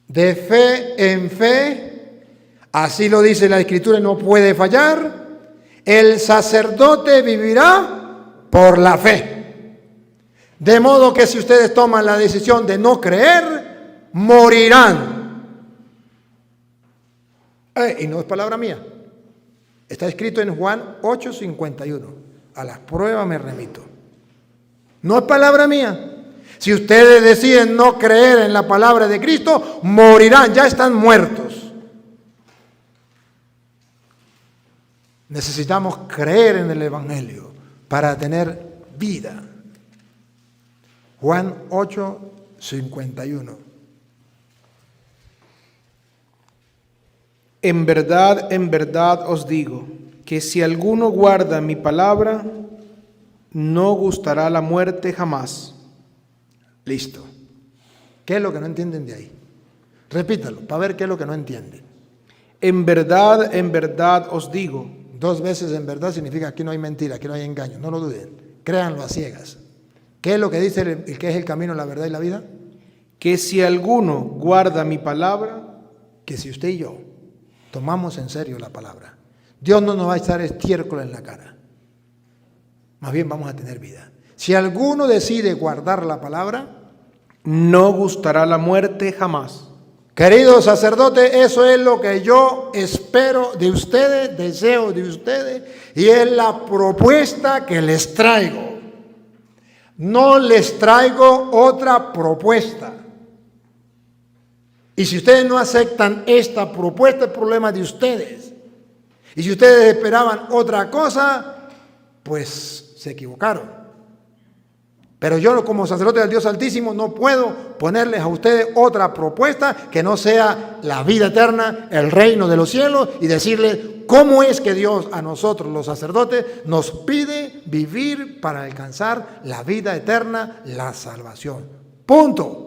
de fe en fe, así lo dice la Escritura y no puede fallar. El sacerdote vivirá por la fe. De modo que si ustedes toman la decisión de no creer, morirán. Y no es palabra mía. Está escrito en Juan 8:51. A las pruebas me remito. No es palabra mía. Si ustedes deciden no creer en la palabra de Cristo, morirán, ya están muertos. Necesitamos creer en el Evangelio para tener vida. Juan 8, 51. En verdad os digo, que si alguno guarda mi palabra, no gustará la muerte jamás. Listo. ¿Qué es lo que no entienden de ahí? Repítalo, para ver qué es lo que no entienden. En verdad os digo. 2 veces en verdad significa aquí no hay mentira, aquí no hay engaño, no lo duden, créanlo a ciegas. ¿Qué es lo que dice el que es el camino, la verdad y la vida? Que si alguno guarda mi palabra, Que si usted y yo tomamos en serio la palabra, Dios no nos va a echar estiércol en la cara, más bien vamos a tener vida. Si alguno decide guardar la palabra, no gustará la muerte jamás. queridos sacerdotes, eso es lo que yo espero de ustedes, deseo de ustedes, y es la propuesta que les traigo. No les traigo otra propuesta. Y si ustedes no aceptan esta propuesta, el problema es de ustedes. Y si ustedes esperaban otra cosa, pues se equivocaron. Pero yo, como sacerdote del Dios Altísimo, no puedo ponerles a ustedes otra propuesta que no sea la vida eterna, el reino de los cielos, y decirles cómo es que Dios a nosotros, los sacerdotes, nos pide vivir para alcanzar la vida eterna, la salvación. Punto.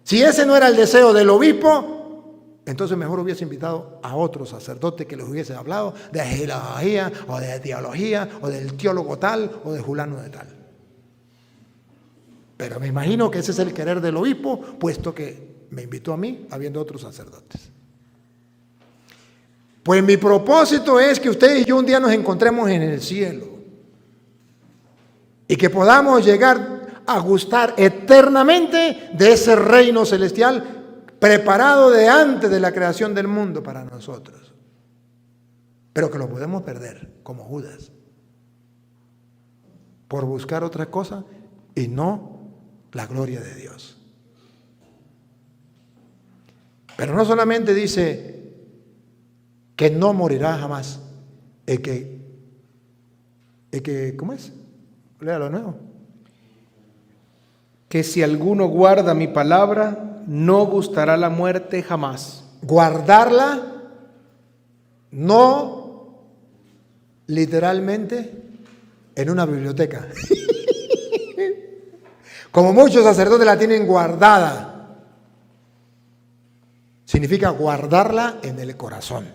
Si ese no era el deseo del obispo, entonces mejor hubiese invitado a otro sacerdote que les hubiese hablado de genealogía o de teología o del teólogo tal o de fulano de tal. Pero me imagino que ese es el querer del obispo, puesto que me invitó a mí, habiendo otros sacerdotes. Pues mi propósito es que ustedes y yo un día nos encontremos en el cielo y que podamos llegar a gustar eternamente de ese reino celestial preparado de antes de la creación del mundo para nosotros. Pero que lo podemos perder, como Judas, por buscar otra cosa y no la gloria de Dios. Pero no solamente dice que no morirá jamás, es que ¿cómo es? Léalo de nuevo. Que si alguno guarda mi palabra, no gustará la muerte jamás. Guardarla, no literalmente en una biblioteca. Como muchos sacerdotes la tienen guardada. Significa guardarla en el corazón,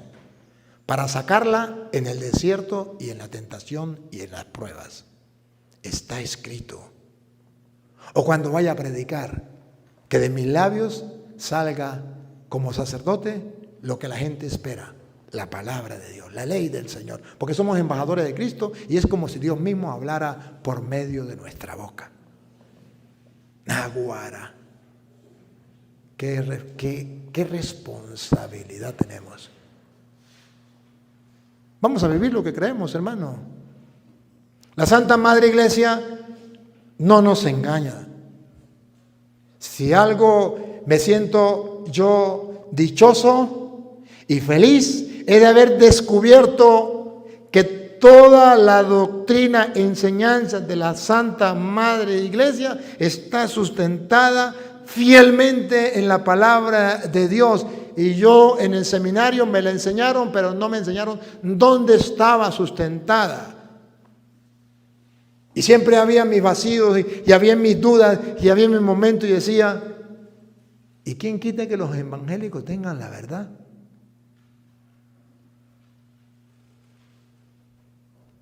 para sacarla en el desierto y en la tentación y en las pruebas. Está escrito. O cuando vaya a predicar, que de mis labios salga como sacerdote lo que la gente espera, la palabra de Dios, la ley del Señor. Porque somos embajadores de Cristo y es como si Dios mismo hablara por medio de nuestra boca. Naguara. ¿Qué responsabilidad tenemos? Vamos a vivir lo que creemos, hermano. La Santa Madre Iglesia no nos engaña. Si algo me siento yo dichoso y feliz, es de haber descubierto que toda la doctrina, enseñanza de la Santa Madre Iglesia está sustentada fielmente en la palabra de Dios. Y yo en el seminario me la enseñaron, pero no me enseñaron dónde estaba sustentada. Y siempre había mis vacíos y había mis dudas y había mis momentos y decía, ¿y quién quita que los evangélicos tengan la verdad?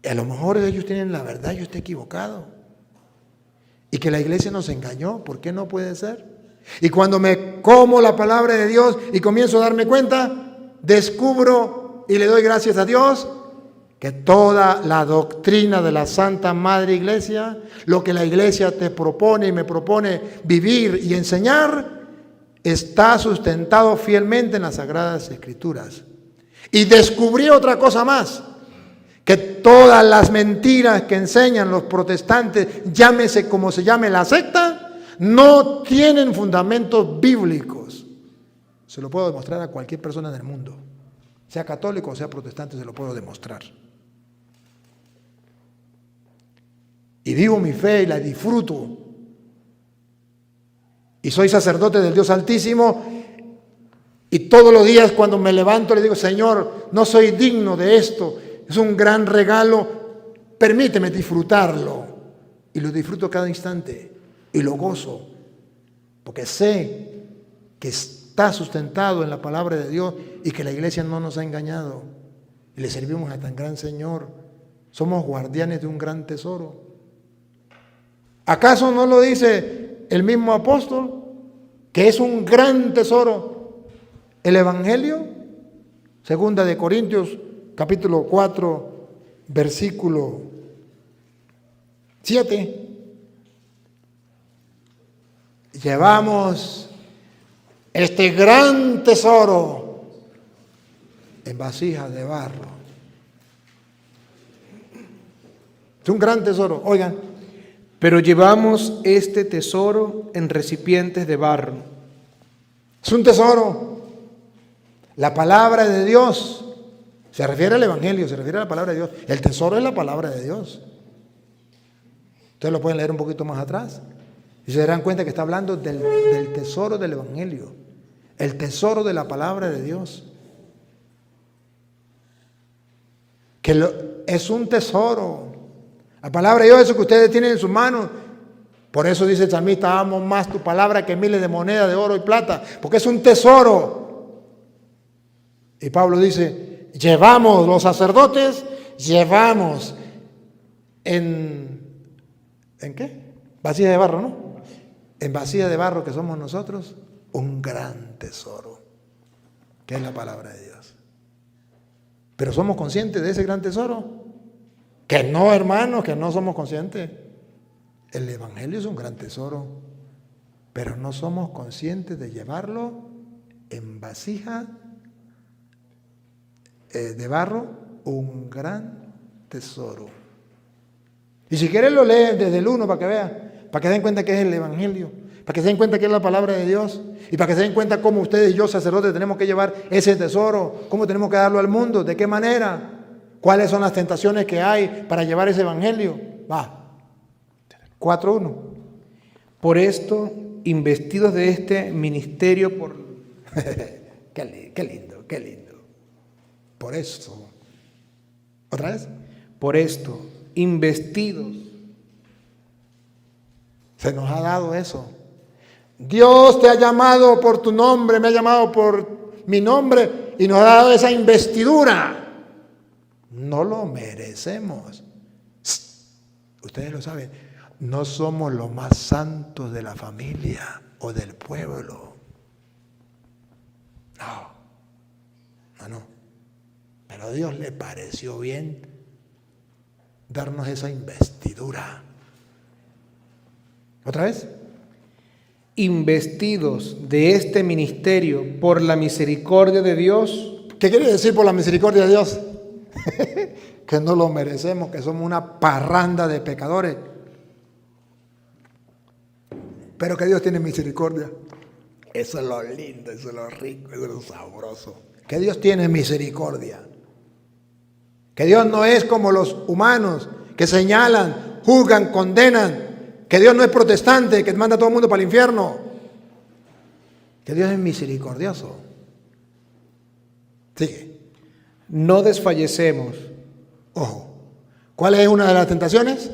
Y a lo mejor ellos tienen la verdad, yo estoy equivocado. Y que la iglesia nos engañó, ¿por qué no puede ser? Y cuando me como la palabra de Dios y comienzo a darme cuenta, descubro y le doy gracias a Dios que toda la doctrina de la Santa Madre Iglesia, lo que la iglesia te propone y me propone vivir y enseñar, está sustentado fielmente en las Sagradas Escrituras. Y descubrí otra cosa más, que todas las mentiras que enseñan los protestantes, llámese como se llame la secta, no tienen fundamentos bíblicos. Se lo puedo demostrar a cualquier persona en el mundo, sea católico o sea protestante, se lo puedo demostrar. Y vivo mi fe y la disfruto. y soy sacerdote del Dios Altísimo, y todos los días cuando me levanto le digo, Señor, no soy digno de esto, es un gran regalo, permíteme disfrutarlo. Y lo disfruto cada instante y lo gozo, porque sé que está sustentado en la palabra de Dios y que la iglesia no nos ha engañado. Y le servimos a tan gran Señor. Somos guardianes de un gran tesoro. ¿Acaso no lo dice el mismo apóstol? Que es un gran tesoro el Evangelio. Segunda de Corintios, capítulo 4, versículo 7. Llevamos este gran tesoro en vasijas de barro. Es un gran tesoro, oigan. Pero llevamos este tesoro en recipientes de barro. Es un tesoro. La palabra de Dios se refiere al Evangelio, se refiere a la palabra de Dios. El tesoro es la palabra de Dios. Ustedes lo pueden leer un poquito más atrás y se darán cuenta que está hablando del tesoro del Evangelio, el tesoro de la palabra de Dios. Es un tesoro. La palabra de Dios, eso que ustedes tienen en sus manos. Por eso dice el salmista, amo más tu palabra que miles de monedas de oro y plata, porque es un tesoro. Y Pablo dice, llevamos, los sacerdotes, llevamos ¿en qué? Vasija de barro, ¿no? En vasija de barro que somos nosotros, un gran tesoro, que es la palabra de Dios. Pero somos conscientes de ese gran tesoro. Que no, hermanos, que no somos conscientes. El Evangelio es un gran tesoro, pero no somos conscientes de llevarlo en vasija de barro, un gran tesoro. Y si quieren lo leen desde el 1 para que vean, para que se den cuenta que es el Evangelio, para que se den cuenta que es la palabra de Dios, y para que se den cuenta cómo ustedes y yo, sacerdotes, tenemos que llevar ese tesoro, cómo tenemos que darlo al mundo, de qué manera. ¿Cuáles son las tentaciones que hay para llevar ese evangelio? Va. 4:1. Por esto, investidos de este ministerio por... Qué lindo, qué lindo. Por eso. ¿Otra vez? Por esto, investidos. Se nos ha dado eso. Dios te ha llamado por tu nombre, me ha llamado por mi nombre y nos ha dado esa investidura. No lo merecemos. Ustedes lo saben, no somos los más santos de la familia o del pueblo. No. Pero a Dios le pareció bien darnos esa investidura. ¿Otra vez? Investidos de este ministerio por la misericordia de Dios. ¿Qué quiere decir por la misericordia de Dios? Que no lo merecemos, que somos una parranda de pecadores, pero que Dios tiene misericordia. Eso es lo lindo, eso es lo rico, eso es lo sabroso, que Dios tiene misericordia, que Dios no es como los humanos que señalan, juzgan, condenan, que Dios no es protestante que manda a todo el mundo para el infierno, que Dios es misericordioso. Sigue. No desfallecemos. Ojo, ¿cuál es una de las tentaciones?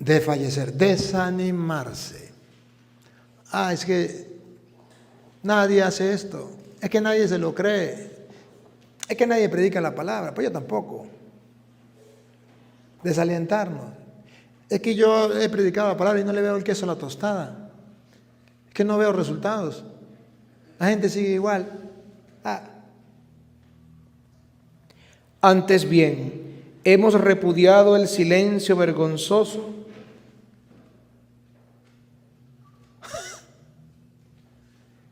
Desfallecer, desanimarse. Es que nadie hace esto, es que nadie se lo cree, es que nadie predica la palabra, pues yo tampoco. Desalientarnos. Es que yo he predicado la palabra y no le veo el queso a la tostada, es que no veo resultados, la gente sigue igual. Antes bien, hemos repudiado el silencio vergonzoso.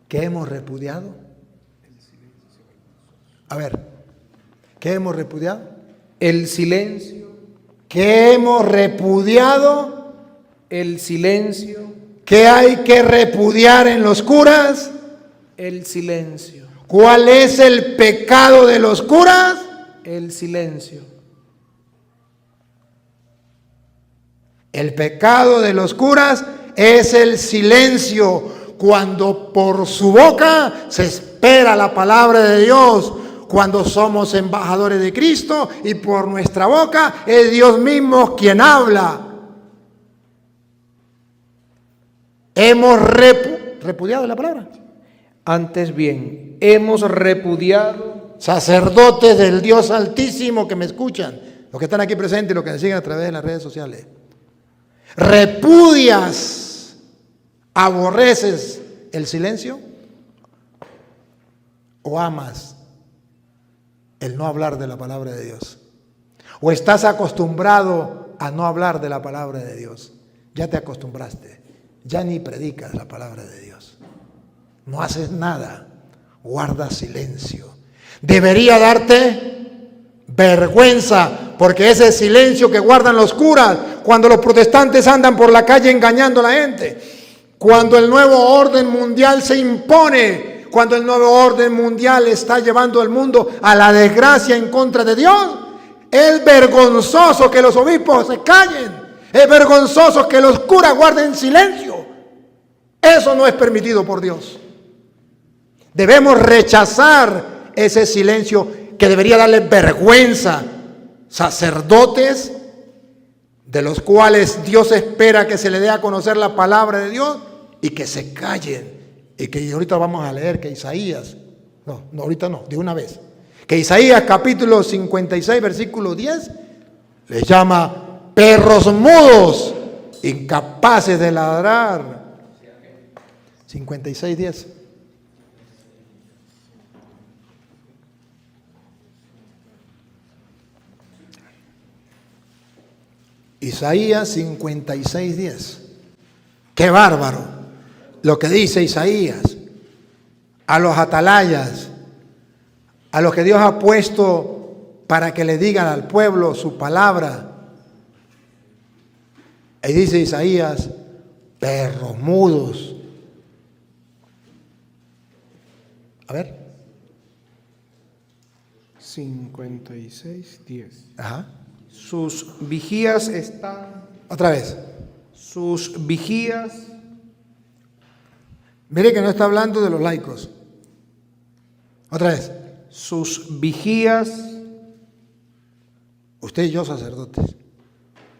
¿Qué hemos repudiado? A ver, ¿qué hemos repudiado? El silencio. ¿Qué hemos repudiado? El silencio. ¿Qué hay que repudiar en los curas? El silencio. ¿Cuál es el pecado de los curas? El silencio. El pecado de los curas es el silencio, cuando por su boca se espera la palabra de Dios, cuando somos embajadores de Cristo y por nuestra boca es Dios mismo quien habla. Hemos repudiado la palabra. Antes bien, hemos repudiado. Sacerdotes del Dios Altísimo que me escuchan, los que están aquí presentes y los que me siguen a través de las redes sociales. ¿Repudias, aborreces el silencio o amas el no hablar de la palabra de Dios? ¿O estás acostumbrado a no hablar de la palabra de Dios? Ya te acostumbraste, ya ni predicas la palabra de Dios. No haces nada, guardas silencio. Debería darte vergüenza, porque ese silencio que guardan los curas cuando los protestantes andan por la calle engañando a la gente, cuando el nuevo orden mundial se impone, cuando el nuevo orden mundial está llevando al mundo a la desgracia en contra de Dios, es vergonzoso que los obispos se callen, es vergonzoso que los curas guarden silencio. Eso no es permitido por Dios. Debemos rechazar ese silencio que debería darle vergüenza. Sacerdotes de los cuales Dios espera que se le dé a conocer la palabra de Dios y que se callen. Y que ahorita vamos a leer que Isaías, no, ahorita no, de una vez, que Isaías capítulo 56 versículo 10 les llama perros mudos, incapaces de ladrar. 56:10. Isaías 56:10. ¡Qué bárbaro! Lo que dice Isaías a los atalayas, a los que Dios ha puesto para que le digan al pueblo su palabra. Y dice Isaías, perros mudos. A ver. 56:10. Ajá. Sus vigías están. Otra vez. Sus vigías. Mire que no está hablando de los laicos. Otra vez. Sus vigías. Usted y yo, sacerdotes.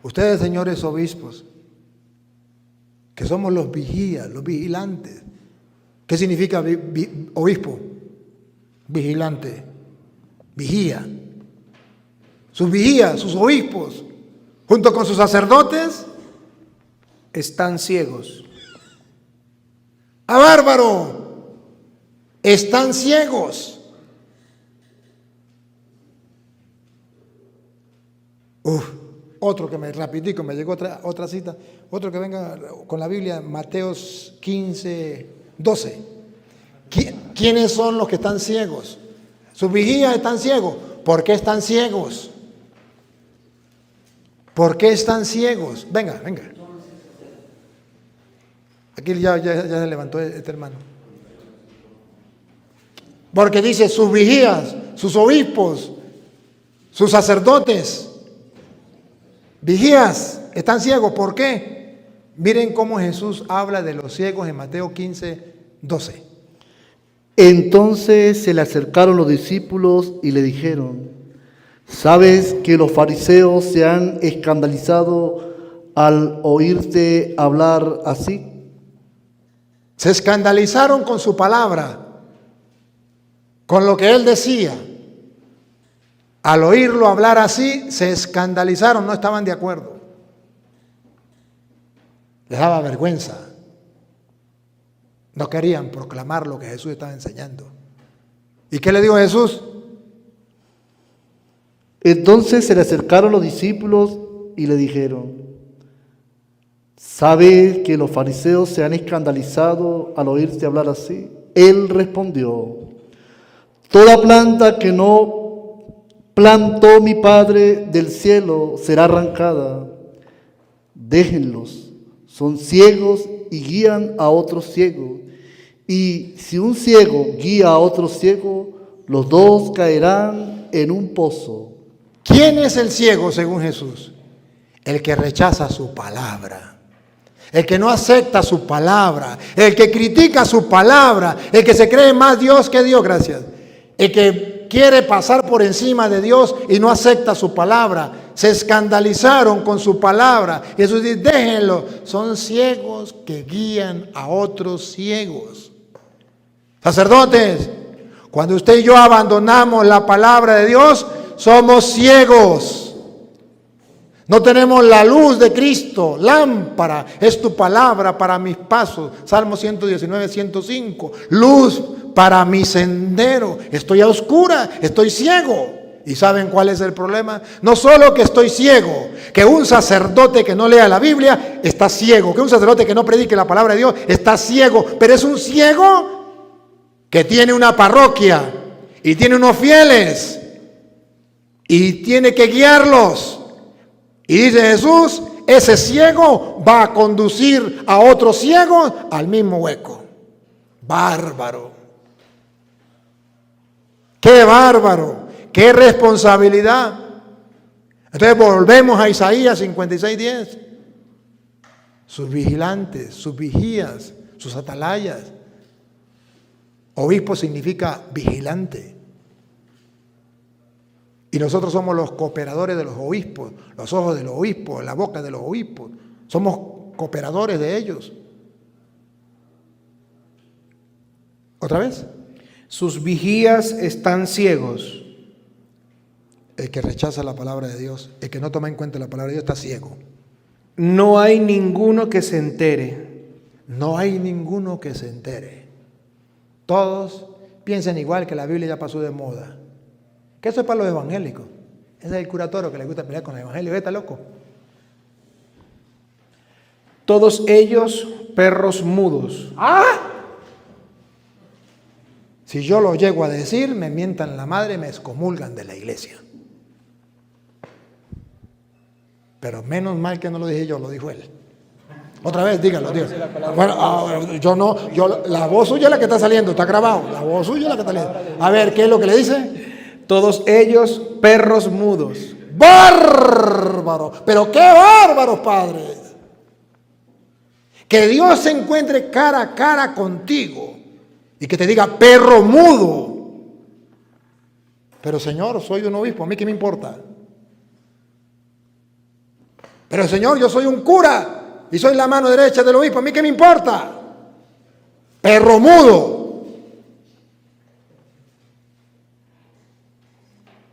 Ustedes, señores obispos, que somos los vigías, los vigilantes. ¿Qué significa obispo? Vigilante. Vigía. Sus vigías, sus obispos, junto con sus sacerdotes, están ciegos. ¡Ah, bárbaro! Están ciegos. Otro que rapidico, me llegó otra cita. Otro que venga con la Biblia, Mateo 15:12. ¿Quiénes son los que están ciegos? Sus vigías están ciegos. ¿Por qué están ciegos? ¿Por qué están ciegos? Venga. Aquí ya se levantó este hermano. Porque dice sus vigías, sus obispos, sus sacerdotes, vigías, están ciegos. ¿Por qué? Miren cómo Jesús habla de los ciegos en Mateo 15:12. Entonces se le acercaron los discípulos y le dijeron: ¿sabes que los fariseos se han escandalizado al oírte hablar así? Se escandalizaron con su palabra, con lo que él decía. Al oírlo hablar así, se escandalizaron, no estaban de acuerdo. Les daba vergüenza. No querían proclamar lo que Jesús estaba enseñando. ¿Y qué le dijo Jesús? Entonces se le acercaron los discípulos y le dijeron: ¿sabes que los fariseos se han escandalizado al oírte hablar así? Él respondió: toda planta que no plantó mi Padre del cielo será arrancada. Déjenlos, son ciegos y guían a otros ciegos. Y si un ciego guía a otro ciego, los dos caerán en un pozo. ¿Quién es el ciego según Jesús? El que rechaza su palabra. el que no acepta su palabra, el que critica su palabra, el que se cree más Dios que Dios, gracias, el que quiere pasar por encima de Dios y no acepta su palabra, se escandalizaron con su palabra. Jesús dice, déjenlo, son ciegos que guían a otros ciegos. Sacerdotes, cuando usted y yo abandonamos la palabra de Dios, somos ciegos. No tenemos la luz de Cristo. Lámpara es tu palabra para mis pasos. Salmo 119, 105. Luz para mi sendero. Estoy a oscura, estoy ciego. ¿Y saben cuál es el problema? No solo que estoy ciego, que un sacerdote que no lea la Biblia está ciego, que un sacerdote que no predique la palabra de Dios está ciego, pero es un ciego que tiene una parroquia y tiene unos fieles y tiene que guiarlos. Y dice Jesús, ese ciego va a conducir a otro ciego al mismo hueco. Bárbaro. Qué bárbaro. Qué responsabilidad. Entonces volvemos a Isaías 56:10. Sus vigilantes, sus vigías, sus atalayas. Obispo significa vigilante. Y nosotros somos los cooperadores de los obispos, los ojos de los obispos, la boca de los obispos. Somos cooperadores de ellos. ¿Otra vez? Sus vigías están ciegos. El que rechaza la palabra de Dios, el que no toma en cuenta la palabra de Dios está ciego. No hay ninguno que se entere. No hay ninguno que se entere. Todos piensan igual, que la Biblia ya pasó de moda. Que eso es para los evangélicos. Ese es el curatorio que le gusta pelear con el evangelio. ¿Está loco? Todos ellos perros mudos. ¡Ah! Si yo lo llego a decir, me mientan la madre y me excomulgan de la iglesia. Pero menos mal que no lo dije yo, lo dijo él. Otra vez, dígalo, dígalo. Bueno, la voz suya es la que está saliendo, está grabado. La voz suya es la que está saliendo. A ver, ¿qué es lo que le dice? Todos ellos perros mudos. ¡Bárbaro! Pero qué bárbaros, padres. Que Dios se encuentre cara a cara contigo y que te diga perro mudo. Pero Señor, soy un obispo, ¿a mí qué me importa? Pero Señor, yo soy un cura y soy la mano derecha del obispo, ¿a mí qué me importa? Perro mudo.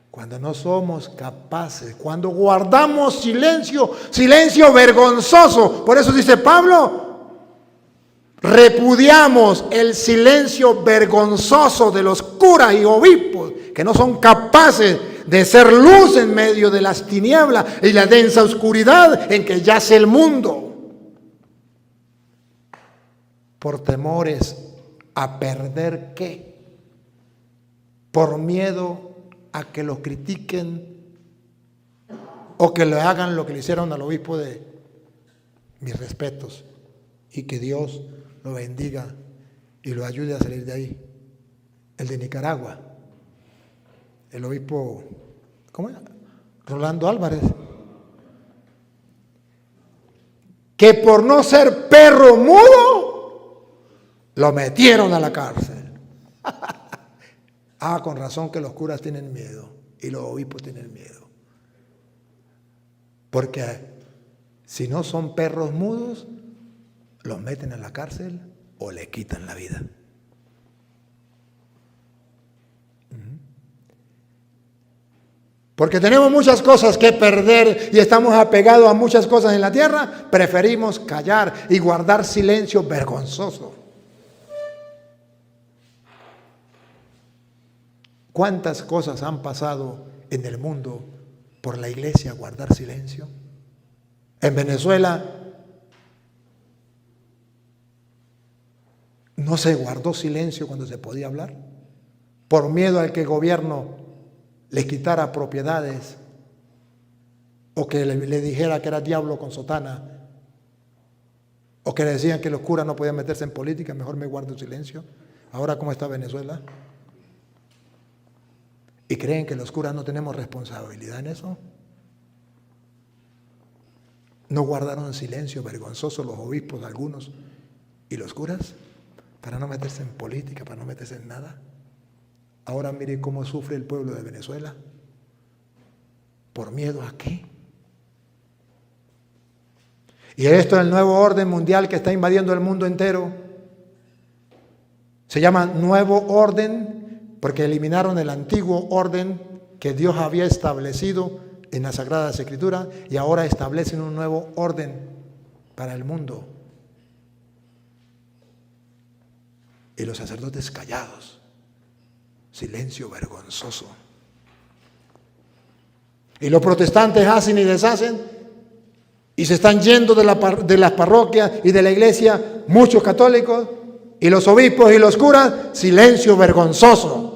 Cuando no somos capaces, cuando guardamos silencio, silencio vergonzoso. Por eso dice Pablo, repudiamos el silencio vergonzoso de los curas y obispos que no son capaces de ser luz en medio de las tinieblas y la densa oscuridad en que yace el mundo. Por temores a perder ¿qué? Por miedo a que lo critiquen o que le hagan lo que le hicieron al obispo de mis respetos, y que Dios lo bendiga y lo ayude a salir de ahí. El de Nicaragua, el obispo, ¿cómo era? Rolando Álvarez, que por no ser perro mudo lo metieron a la cárcel. Ah, con razón que los curas tienen miedo y los obispos tienen miedo. Porque si no son perros mudos, los meten a la cárcel o le quitan la vida. Porque tenemos muchas cosas que perder y estamos apegados a muchas cosas en la tierra, preferimos callar y guardar silencio vergonzoso. ¿Cuántas cosas han pasado en el mundo por la iglesia guardar silencio? En Venezuela no se guardó silencio cuando se podía hablar, por miedo al que el gobierno les quitara propiedades o que le dijera que era diablo con sotana, o que le decían que los curas no podían meterse en política, mejor me guardo silencio. Ahora, ¿cómo está Venezuela? ¿Y creen que los curas no tenemos responsabilidad en eso? ¿No guardaron silencio vergonzoso los obispos algunos y los curas para no meterse en política, para no meterse en nada? Ahora mire cómo sufre el pueblo de Venezuela. ¿Por miedo a qué? Y esto es el nuevo orden mundial que está invadiendo el mundo entero. Se llama nuevo orden porque eliminaron el antiguo orden que Dios había establecido en las Sagradas Escrituras y ahora establecen un nuevo orden para el mundo. Y los sacerdotes callados, silencio vergonzoso. Y los protestantes hacen y deshacen y se están yendo de las parroquias y de la iglesia muchos católicos y los obispos y los curas, silencio vergonzoso.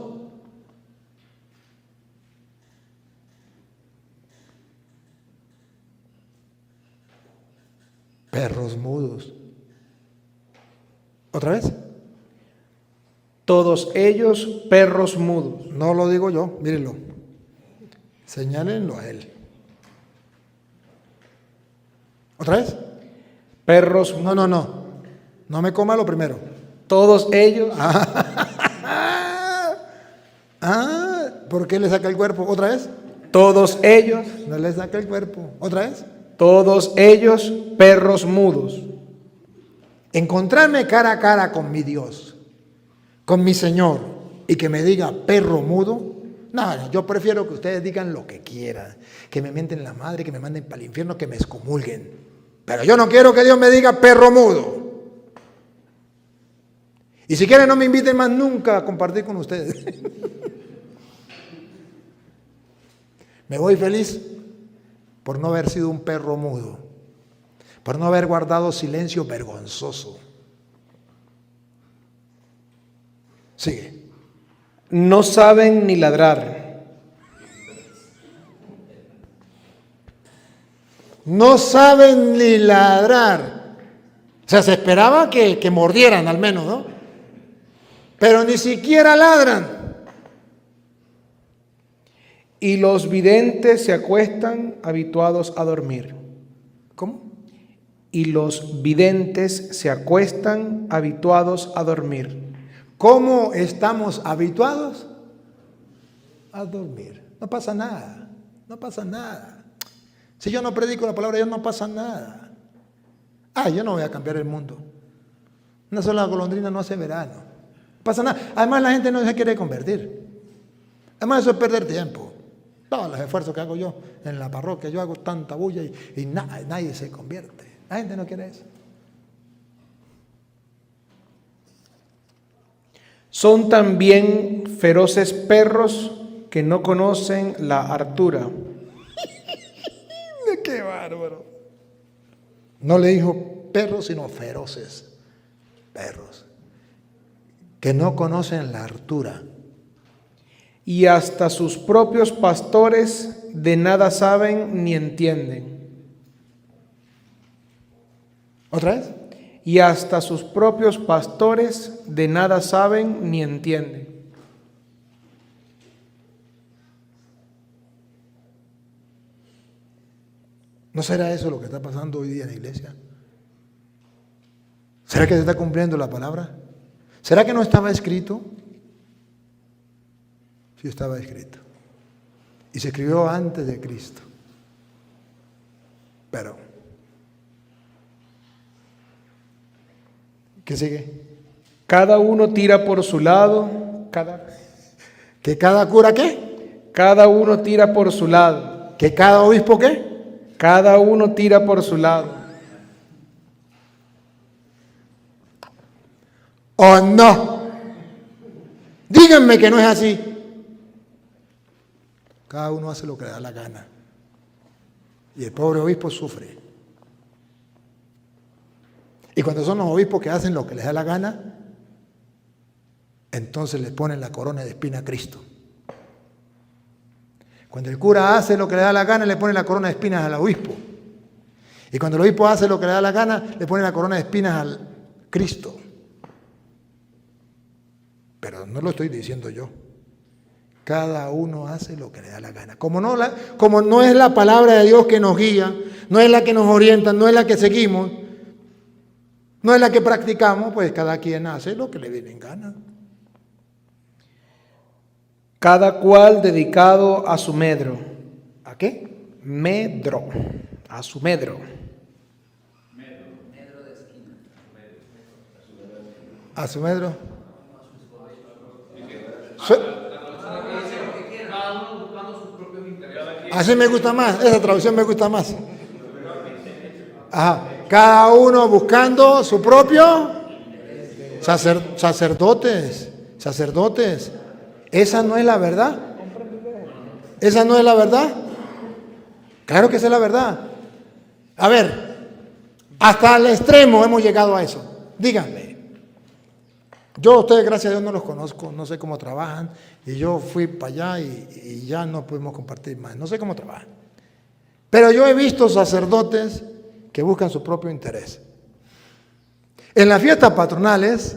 Perros mudos. ¿Otra vez? Todos ellos perros mudos. No lo digo yo, mírenlo. Señálenlo a él. ¿Otra vez? Perros mudos. No. No me coma lo primero. Todos ellos. ¿Por qué le saca el cuerpo? ¿Otra vez? Todos ellos. No le saca el cuerpo. ¿Otra vez? Todos ellos perros mudos. Encontrarme cara a cara con mi Dios, con mi Señor, y que me diga perro mudo. No, yo prefiero que ustedes digan lo que quieran, que me mienten la madre, que me manden para el infierno, que me excomulguen. Pero yo no quiero que Dios me diga perro mudo. Y si quieren no me inviten más nunca a compartir con ustedes. Me voy feliz por no haber sido un perro mudo, por no haber guardado silencio vergonzoso. Sigue. No saben ni ladrar. No saben ni ladrar. O sea, se esperaba que mordieran al menos, ¿no? Pero ni siquiera ladran. Y los videntes se acuestan habituados a dormir. ¿Cómo? Y los videntes se acuestan habituados a dormir. ¿Cómo estamos habituados? A dormir. No pasa nada. No pasa nada. Si yo no predico la palabra de Dios, no pasa nada. Yo no voy a cambiar el mundo. Una sola golondrina no hace verano. No pasa nada. Además, la gente no se quiere convertir. Además, eso es perder tiempo. Todos los esfuerzos que hago yo en la parroquia, yo hago tanta bulla y nadie se convierte. La gente no quiere eso. Son también feroces perros que no conocen la hartura. ¡Qué bárbaro! No le dijo perros, sino feroces perros que no conocen la hartura. Y hasta sus propios pastores de nada saben ni entienden. ¿Otra vez? Y hasta sus propios pastores de nada saben ni entienden. ¿No será eso lo que está pasando hoy día en la iglesia? ¿Será que se está cumpliendo la palabra? ¿Será que no estaba escrito? Sí estaba escrito. Y se escribió antes de Cristo. Pero, ¿qué sigue? Cada uno tira por su lado. ¿Que cada cura qué? Cada uno tira por su lado. ¿Que cada obispo qué? Cada uno tira por su lado. ¿O no? Díganme que no es así. Cada uno hace lo que le da la gana. Y el pobre obispo sufre. Y cuando son los obispos que hacen lo que les da la gana, entonces les ponen la corona de espina a Cristo. Cuando el cura hace lo que le da la gana, le pone la corona de espinas al obispo. Y cuando el obispo hace lo que le da la gana, le pone la corona de espinas al Cristo. Pero no lo estoy diciendo yo. Cada uno hace lo que le da la gana. Como no es la palabra de Dios que nos guía, no es la que nos orienta, no es la que seguimos, no es la que practicamos, pues cada quien hace lo que le viene en gana. Cada cual dedicado a su medro. ¿A qué? Medro. A su medro. A su medro. Así me gusta más, esa traducción me gusta más. Ajá. Cada uno buscando su propio sacerdotes. ¿Esa no es la verdad? ¿Esa no es la verdad? Claro que esa es la verdad. A ver, hasta el extremo hemos llegado a eso. Díganme. Yo a ustedes, gracias a Dios, no los conozco, no sé cómo trabajan, y yo fui para allá y ya no pudimos compartir más, no sé cómo trabajan. Pero yo he visto sacerdotes que buscan su propio interés. En las fiestas patronales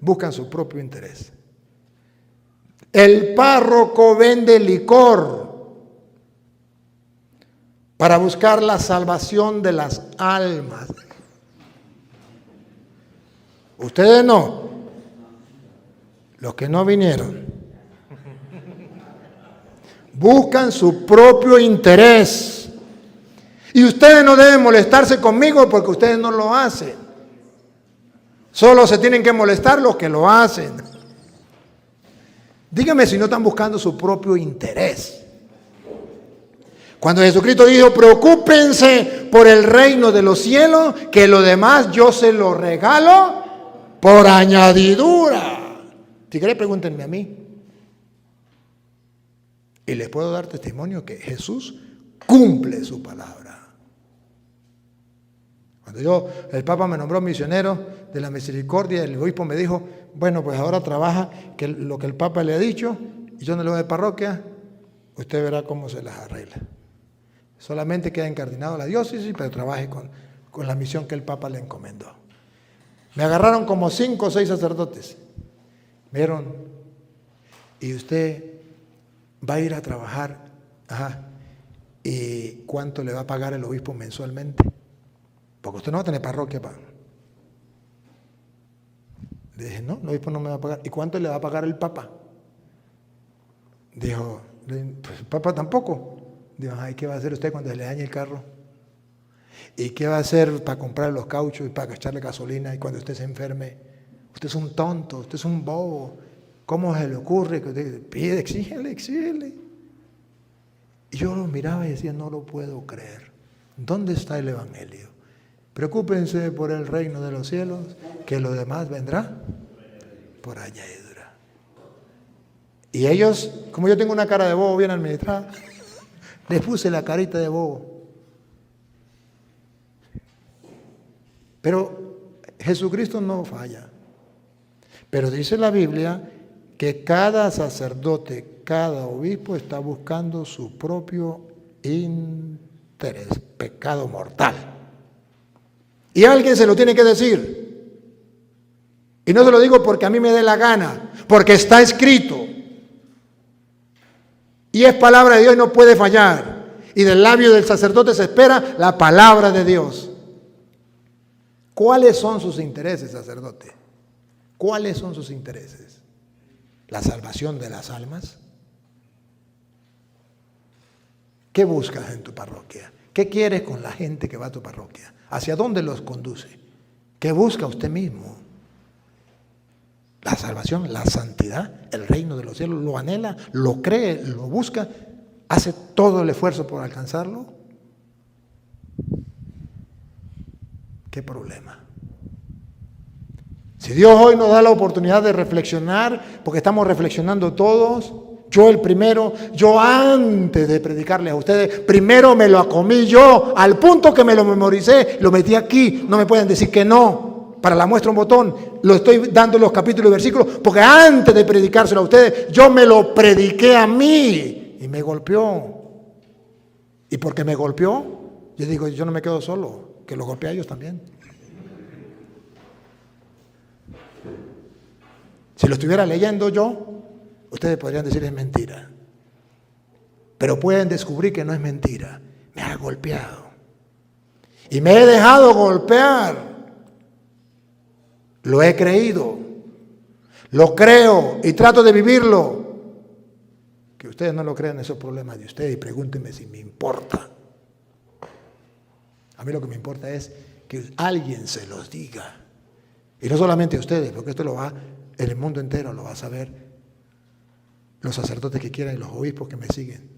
buscan su propio interés. El párroco vende licor para buscar la salvación de las almas. Ustedes no. Los que no vinieron. Buscan su propio interés. Y ustedes no deben molestarse conmigo porque ustedes no lo hacen. Solo se tienen que molestar los que lo hacen. Díganme si no están buscando su propio interés. Cuando Jesucristo dijo, preocúpense por el reino de los cielos, que lo demás yo se lo regalo por añadidura. Si quieren, pregúntenme a mí. Y les puedo dar testimonio que Jesús cumple su palabra. Cuando el Papa me nombró misionero de la misericordia, el obispo me dijo, bueno, pues ahora trabaja que lo que el Papa le ha dicho, y yo no le voy de parroquia, usted verá cómo se las arregla. Solamente queda encardinado a la diócesis, pero trabaje con la misión que el Papa le encomendó. Me agarraron como 5 o 6 sacerdotes. ¿Vieron? Y usted va a ir a trabajar. Ajá. ¿Y cuánto le va a pagar el obispo mensualmente? Porque usted no va a tener parroquia. Le dije, no, el obispo no me va a pagar. ¿Y cuánto le va a pagar el Papa? Dijo, pues el Papa tampoco. Dijo, ay, ¿qué va a hacer usted cuando se le dañe el carro? ¿Y qué va a hacer para comprar los cauchos y para echarle gasolina y cuando usted se enferme? Usted es un tonto, usted es un bobo. ¿Cómo se le ocurre que usted pide? Exígele. Y yo lo miraba y decía, no lo puedo creer. ¿Dónde está el Evangelio? Preocúpense por el reino de los cielos, que lo demás vendrá por añadidura. Y ellos, como yo tengo una cara de bobo bien administrada, les puse la carita de bobo. Pero Jesucristo no falla. Pero dice la Biblia que cada sacerdote, cada obispo está buscando su propio interés, pecado mortal. Y alguien se lo tiene que decir. Y no se lo digo porque a mí me dé la gana, porque está escrito. Y es palabra de Dios y no puede fallar. Y del labio del sacerdote se espera la palabra de Dios. ¿Cuáles son sus intereses, sacerdote? ¿Cuáles son sus intereses? ¿La salvación de las almas? ¿Qué buscas en tu parroquia? ¿Qué quieres con la gente que va a tu parroquia? ¿Hacia dónde los conduce? ¿Qué busca usted mismo? La salvación, la santidad, el reino de los cielos, ¿lo anhela, lo cree, lo busca? ¿Hace todo el esfuerzo por alcanzarlo? ¿Qué problema? Si Dios hoy nos da la oportunidad de reflexionar, porque estamos reflexionando todos, yo el primero, yo antes de predicarles a ustedes, primero me lo comí yo, al punto que me lo memoricé, lo metí aquí, no me pueden decir que no, para la muestra un botón, lo estoy dando los capítulos y versículos, porque antes de predicárselo a ustedes, yo me lo prediqué a mí, y me golpeó, y porque me golpeó, yo digo, yo no me quedo solo, que los golpea a ellos también. Si lo estuviera leyendo yo, ustedes podrían decir es mentira. Pero pueden descubrir que no es mentira. Me ha golpeado. y me he dejado golpear. Lo he creído, lo creo y trato de vivirlo. Que ustedes no lo crean, esos problemas de ustedes, y pregúntenme si me importa. A mí lo que me importa es que alguien se los diga. Y no solamente a ustedes, porque esto lo va, en el mundo entero lo va a saber los sacerdotes que quieran y los obispos que me siguen.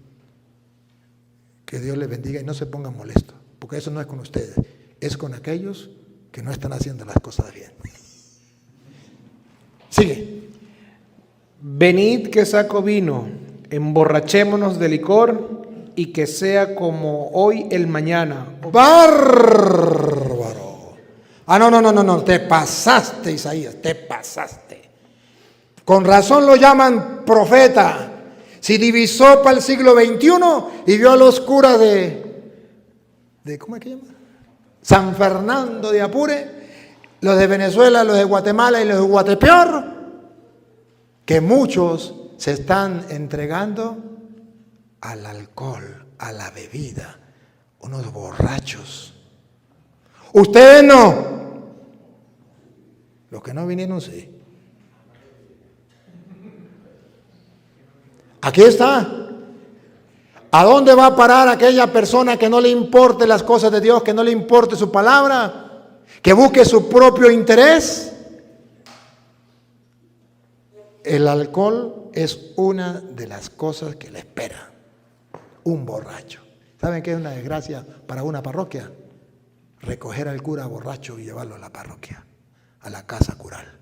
Que Dios les bendiga y no se pongan molestos, porque eso no es con ustedes, es con aquellos que no están haciendo las cosas bien. Sigue. Venid que saco vino, emborrachémonos de licor, y que sea como hoy el mañana. ¡Bárbaro! No, te pasaste, Isaías, te pasaste. Con razón lo llaman profeta. Si divisó para el siglo XXI y vio a los curas de ¿cómo es que llama? San Fernando de Apure, los de Venezuela, los de Guatemala y los de Guatepeor, que muchos se están entregando al alcohol, a la bebida, unos borrachos. Ustedes no. Los que no vinieron, sí. Aquí está. ¿A dónde va a parar aquella persona que no le importe las cosas de Dios, que no le importe su palabra, que busque su propio interés? El alcohol es una de las cosas que le espera un borracho. ¿Saben qué es una desgracia para una parroquia? Recoger al cura borracho y llevarlo a la parroquia, a la casa cural.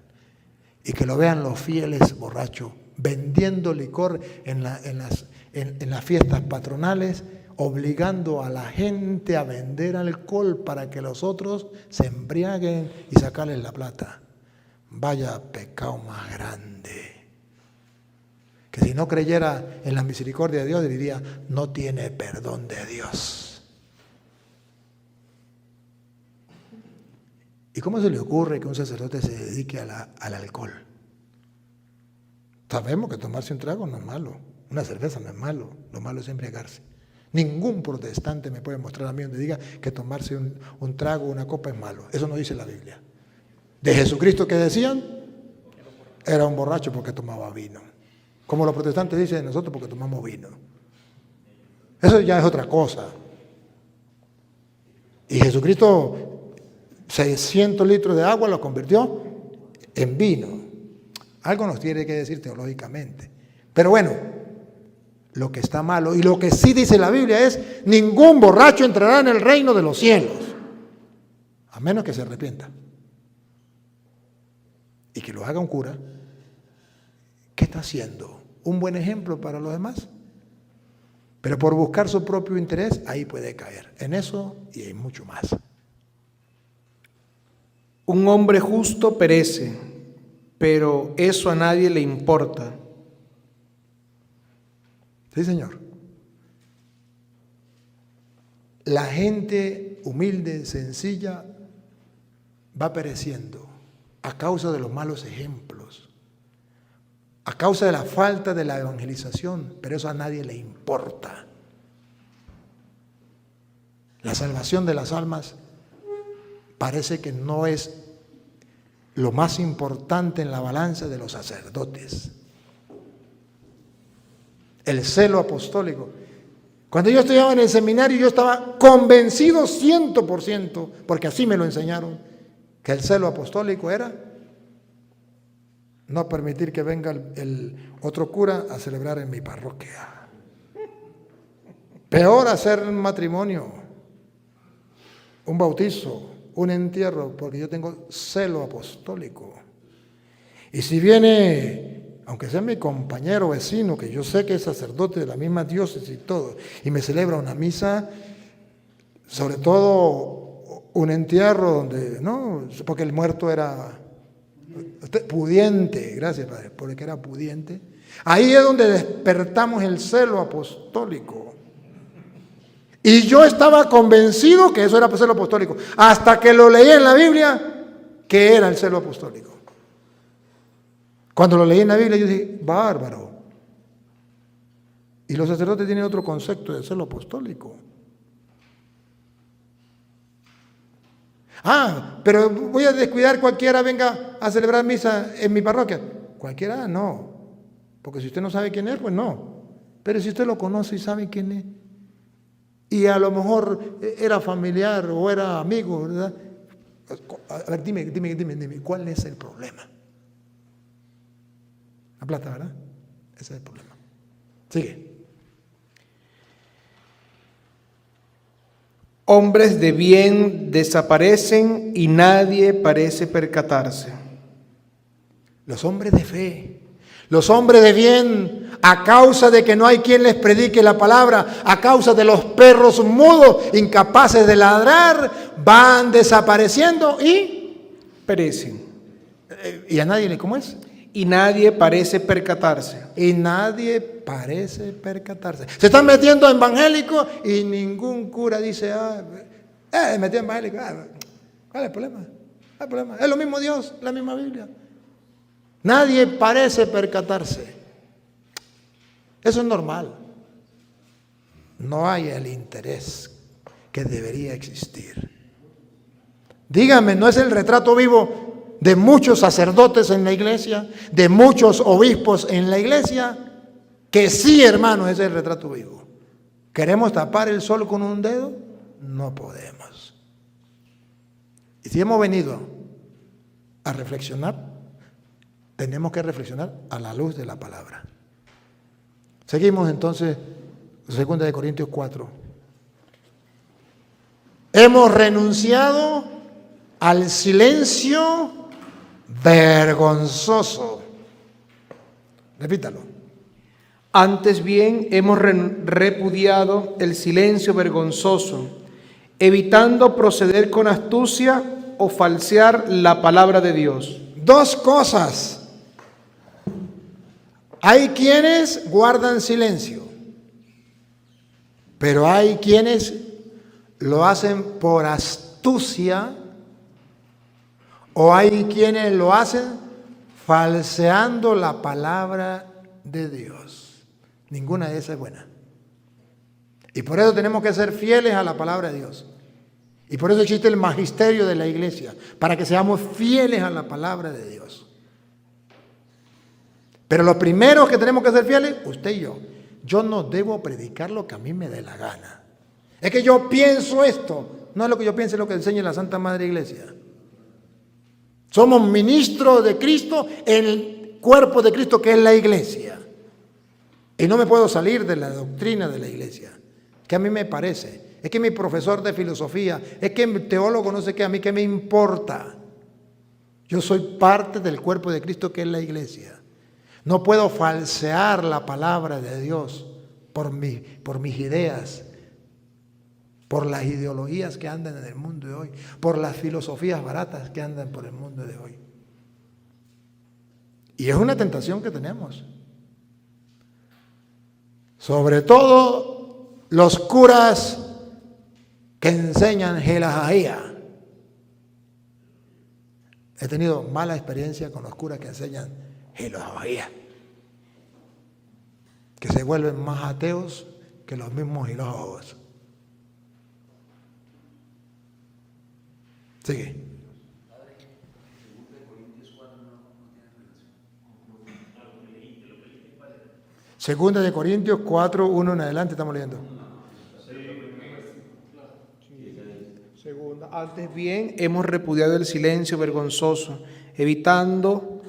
Y que lo vean los fieles borrachos vendiendo licor en las fiestas patronales, obligando a la gente a vender alcohol para que los otros se embriaguen y sacarles la plata. Vaya pecado más grande. Que si no creyera en la misericordia de Dios, diría, no tiene perdón de Dios. ¿Y cómo se le ocurre que un sacerdote se dedique al alcohol? Sabemos que tomarse un trago no es malo, una cerveza no es malo, lo malo es embriagarse. Ningún protestante me puede mostrar a mí donde diga que tomarse un trago o una copa es malo. Eso no dice la Biblia. De Jesucristo, ¿qué decían? Era un borracho porque tomaba vino. Como los protestantes dicen de nosotros porque tomamos vino. Eso ya es otra cosa. Y Jesucristo 600 litros de agua lo convirtió en vino. Algo nos tiene que decir teológicamente. Pero bueno, lo que está malo y lo que sí dice la Biblia es: ningún borracho entrará en el reino de los cielos, a menos que se arrepienta y que lo haga un cura. ¿Qué está haciendo? ¿Un buen ejemplo para los demás? Pero por buscar su propio interés, ahí puede caer. En eso y en mucho más. Un hombre justo perece, pero eso a nadie le importa. Sí, Señor. La gente humilde, sencilla, va pereciendo a causa de los malos ejemplos, a causa de la falta de la evangelización, pero eso a nadie le importa. La salvación de las almas parece que no es lo más importante en la balanza de los sacerdotes. El celo apostólico. Cuando yo estudiaba en el seminario, yo estaba convencido 100%, porque así me lo enseñaron, que el celo apostólico era no permitir que venga el otro cura a celebrar en mi parroquia. Peor hacer un matrimonio, un bautizo, un entierro, porque yo tengo celo apostólico. Y si viene, aunque sea mi compañero vecino, que yo sé que es sacerdote de la misma diócesis y todo, y me celebra una misa, sobre todo un entierro donde, no, porque el muerto era pudiente, gracias Padre, porque era pudiente. Ahí es donde despertamos el celo apostólico. Y yo estaba convencido que eso era celo apostólico, hasta que lo leí en la Biblia, que era el celo apostólico. Cuando lo leí en la Biblia, yo dije, bárbaro. Y los sacerdotes tienen otro concepto de celo apostólico. Pero voy a descuidar cualquiera venga a celebrar misa en mi parroquia. Cualquiera no, porque si usted no sabe quién es, pues no. Pero si usted lo conoce y sabe quién es, y a lo mejor era familiar o era amigo, ¿verdad? A ver, dime, ¿cuál es el problema? La plata, ¿verdad? Ese es el problema. Sigue. Hombres de bien desaparecen y nadie parece percatarse. Los hombres de fe, los hombres de bien, a causa de que no hay quien les predique la palabra, a causa de los perros mudos, incapaces de ladrar, van desapareciendo y perecen. ¿Y a nadie le cómo es? Y nadie parece percatarse. Y nadie parece percatarse. Se están metiendo a evangélicos y ningún cura dice, metí a evangélico. ¿Cuál es el problema? ¿Cuál es el problema? Es lo mismo Dios, la misma Biblia. Nadie parece percatarse. Eso es normal. No hay el interés que debería existir. Dígame, ¿no es el retrato vivo de muchos sacerdotes en la iglesia, de muchos obispos en la iglesia? Que sí, hermanos, es el retrato vivo. ¿Queremos tapar el sol con un dedo? No podemos. Y si hemos venido a reflexionar, tenemos que reflexionar a la luz de la palabra. Seguimos entonces, 2 Corintios 4. Hemos renunciado al silencio vergonzoso. Repítalo. Antes bien, hemos repudiado el silencio vergonzoso, evitando proceder con astucia o falsear la palabra de Dios. Dos cosas. Hay quienes guardan silencio, pero hay quienes lo hacen por astucia, o hay quienes lo hacen falseando la palabra de Dios. Ninguna de esas es buena. Y por eso tenemos que ser fieles a la palabra de Dios. Y por eso existe el magisterio de la iglesia, para que seamos fieles a la palabra de Dios. Pero los primeros que tenemos que ser fieles, usted y yo. Yo no debo predicar lo que a mí me dé la gana. Es que yo pienso esto. No es lo que yo pienso, es lo que enseña la Santa Madre Iglesia. Somos ministros de Cristo en el cuerpo de Cristo, que es la iglesia. Y no me puedo salir de la doctrina de la iglesia, que a mí me parece. Es que mi profesor de filosofía, es que mi teólogo no sé qué, a mí qué me importa. Yo soy parte del cuerpo de Cristo, que es la iglesia. No puedo falsear la palabra de Dios por mis ideas, por las ideologías que andan en el mundo de hoy, por las filosofías baratas que andan por el mundo de hoy. Y es una tentación que tenemos. Sobre todo los curas que enseñan gelajajía. He tenido mala experiencia con los curas que enseñan gelajajía, que se vuelven más ateos que los mismos filósofos. Sigue. Segunda de Corintios 4, 1 en adelante estamos leyendo. Segunda, antes bien, hemos repudiado el silencio vergonzoso, evitando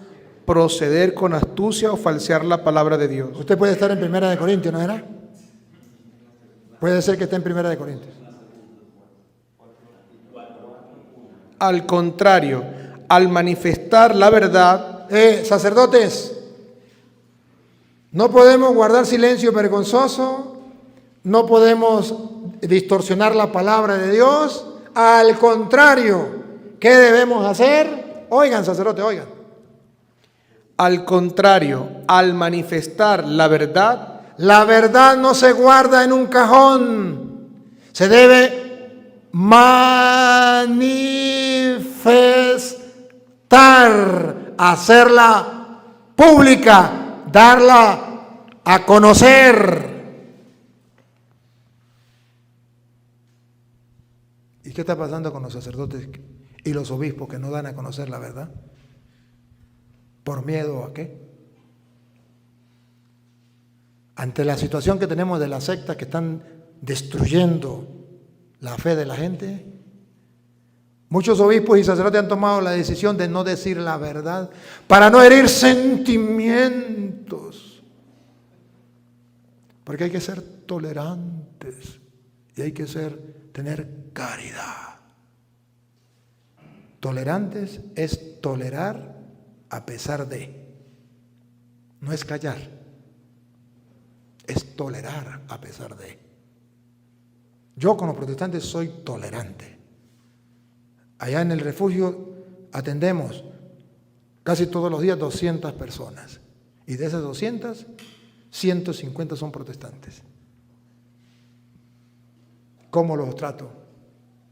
proceder con astucia o falsear la palabra de Dios. Usted puede estar en Primera de Corintios, ¿no era? Puede ser que esté en Primera de Corintios. Al contrario, al manifestar la verdad, Sacerdotes, no podemos guardar silencio vergonzoso, no podemos distorsionar la palabra de Dios. Al contrario, ¿qué debemos hacer? Oigan, sacerdotes, oigan. al contrario, al manifestar la verdad no se guarda en un cajón, se debe manifestar, hacerla pública, darla a conocer. ¿Y qué está pasando con los sacerdotes Y los obispos que no dan a conocer la verdad. ¿Por miedo a qué? Ante la situación que tenemos de las sectas que están destruyendo la fe de la gente, muchos obispos y sacerdotes han tomado la decisión de no decir la verdad para no herir sentimientos. Porque hay que ser tolerantes y hay que tener caridad. Tolerantes es tolerar a pesar de. No es callar, es tolerar a pesar de. Yo con los protestantes soy tolerante. Allá en el refugio atendemos casi todos los días 200 personas. Y de esas 200, 150 son protestantes. ¿Cómo los trato?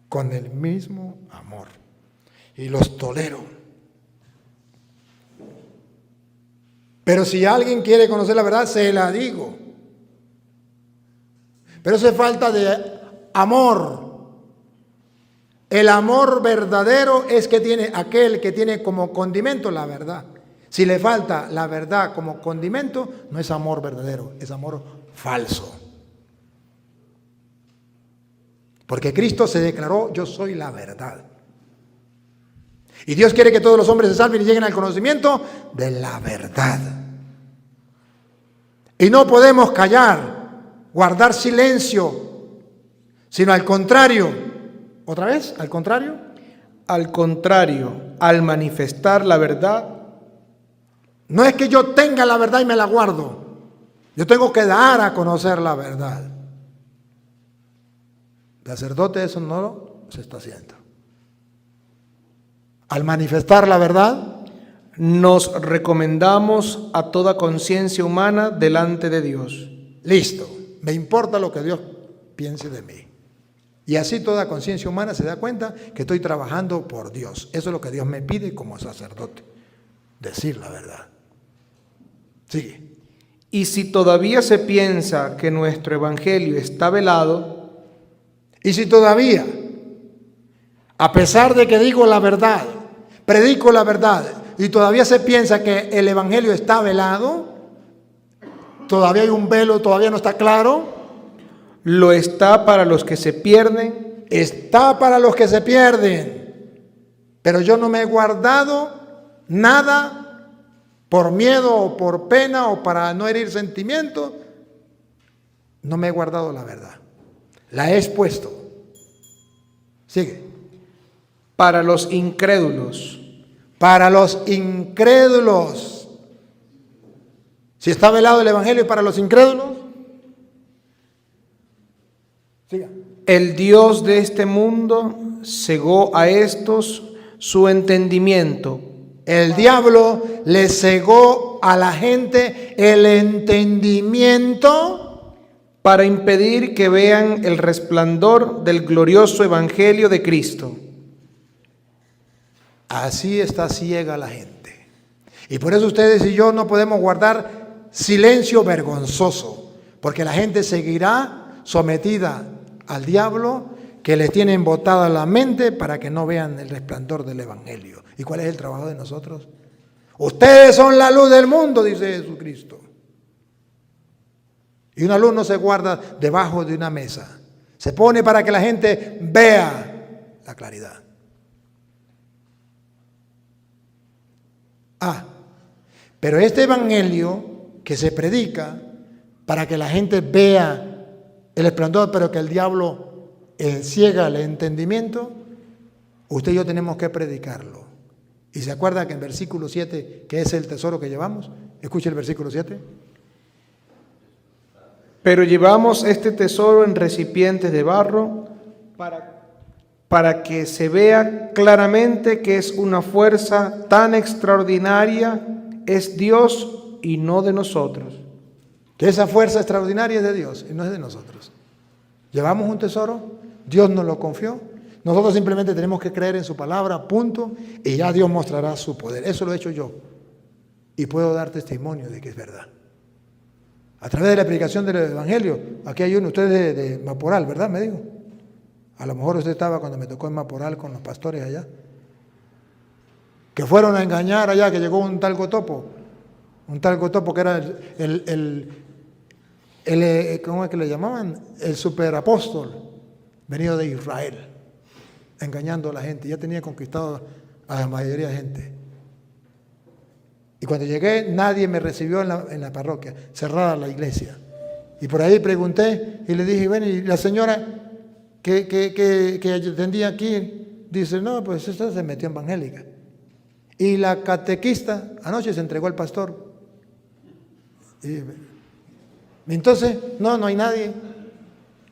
Con el mismo amor. Y los tolero. Pero si alguien quiere conocer la verdad, se la digo. Pero eso es falta de amor. El amor verdadero es que tiene aquel que tiene como condimento la verdad. Si le falta la verdad como condimento, no es amor verdadero, es amor falso. Porque Cristo se declaró: yo soy la verdad. Y Dios quiere que todos los hombres se salven y lleguen al conocimiento de la verdad. Y no podemos callar, guardar silencio, sino al contrario. ¿Otra vez? ¿Al contrario? Al contrario, al manifestar la verdad. No es que yo tenga la verdad y me la guardo. Yo tengo que dar a conocer la verdad. El sacerdote eso no se está haciendo. Al manifestar la verdad, nos recomendamos a toda conciencia humana delante de Dios. Listo, me importa lo que Dios piense de mí. Y así toda conciencia humana se da cuenta que estoy trabajando por Dios. Eso es lo que Dios me pide como sacerdote, decir la verdad. Sigue. Y si todavía se piensa que nuestro evangelio está velado, y si todavía, a pesar de que digo la verdad, predico la verdad, y todavía se piensa que el evangelio está velado, todavía hay un velo, todavía no está claro, lo está para los que se pierden. Está para los que se pierden. Pero yo no me he guardado nada por miedo o por pena o para no herir sentimientos. No me he guardado la verdad. La he expuesto. Sigue. Para los incrédulos. Para los incrédulos. Si está velado el evangelio para los incrédulos. Siga. El Dios de este mundo cegó a estos su entendimiento. El diablo le cegó a la gente el entendimiento para impedir que vean el resplandor del glorioso evangelio de Cristo. Así está ciega la gente. Y por eso ustedes y yo no podemos guardar silencio vergonzoso, porque la gente seguirá sometida al diablo que les tiene embotada la mente para que no vean el resplandor del evangelio. ¿Y cuál es el trabajo de nosotros? Ustedes son la luz del mundo, dice Jesucristo. Y una luz no se guarda debajo de una mesa. Se pone para que la gente vea la claridad. Pero este evangelio que se predica para que la gente vea el esplendor, pero que el diablo ciega el entendimiento, usted y yo tenemos que predicarlo. ¿Y se acuerda que en versículo 7, que es el tesoro que llevamos? Escuche el versículo 7. Pero llevamos este tesoro en recipientes de barro para que se vea claramente que es una fuerza tan extraordinaria, es Dios y no de nosotros. Que esa fuerza extraordinaria es de Dios y no es de nosotros. Llevamos un tesoro, Dios nos lo confió, nosotros simplemente tenemos que creer en su palabra, punto, y ya Dios mostrará su poder. Eso lo he hecho yo y puedo dar testimonio de que es verdad. A través de la predicación del evangelio, aquí hay uno, usted de Maporal, ¿verdad? Me dijo. A lo mejor usted estaba cuando me tocó en Maporal con los pastores allá. que fueron a engañar allá, que llegó un tal Gotopo que era ¿cómo es que le llamaban? El superapóstol, venido de Israel, engañando a la gente. Ya tenía conquistado a la mayoría de gente. Y cuando llegué, nadie me recibió en la parroquia, cerrada la iglesia. Y por ahí pregunté y le dije, bueno, y la señora que atendía aquí, dice, no, pues esta se metió en evangélica. Y la catequista anoche se entregó al pastor. Y entonces, no hay nadie.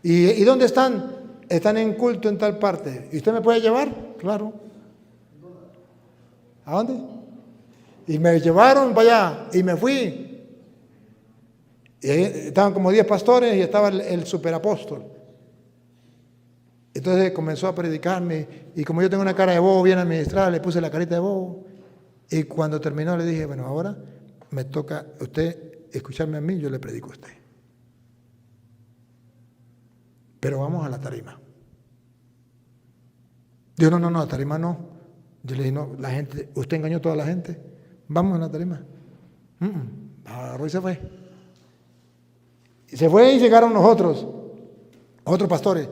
¿Y dónde están? Están en culto en tal parte. ¿Y usted me puede llevar? Claro. ¿A dónde? Y me llevaron para allá y me fui. Y ahí estaban como 10 pastores y estaba el superapóstol. Entonces comenzó a predicarme y como yo tengo una cara de bobo bien administrada, le puse la carita de bobo. Y cuando terminó le dije, bueno, ahora me toca usted escucharme a mí, yo le predico a usted. Pero vamos a la tarima. Dijo, no, la tarima no. Yo le dije, no, la gente, usted engañó a toda la gente. Vamos a la tarima. Agarró y se fue. Y se fue y llegaron nosotros, otros pastores.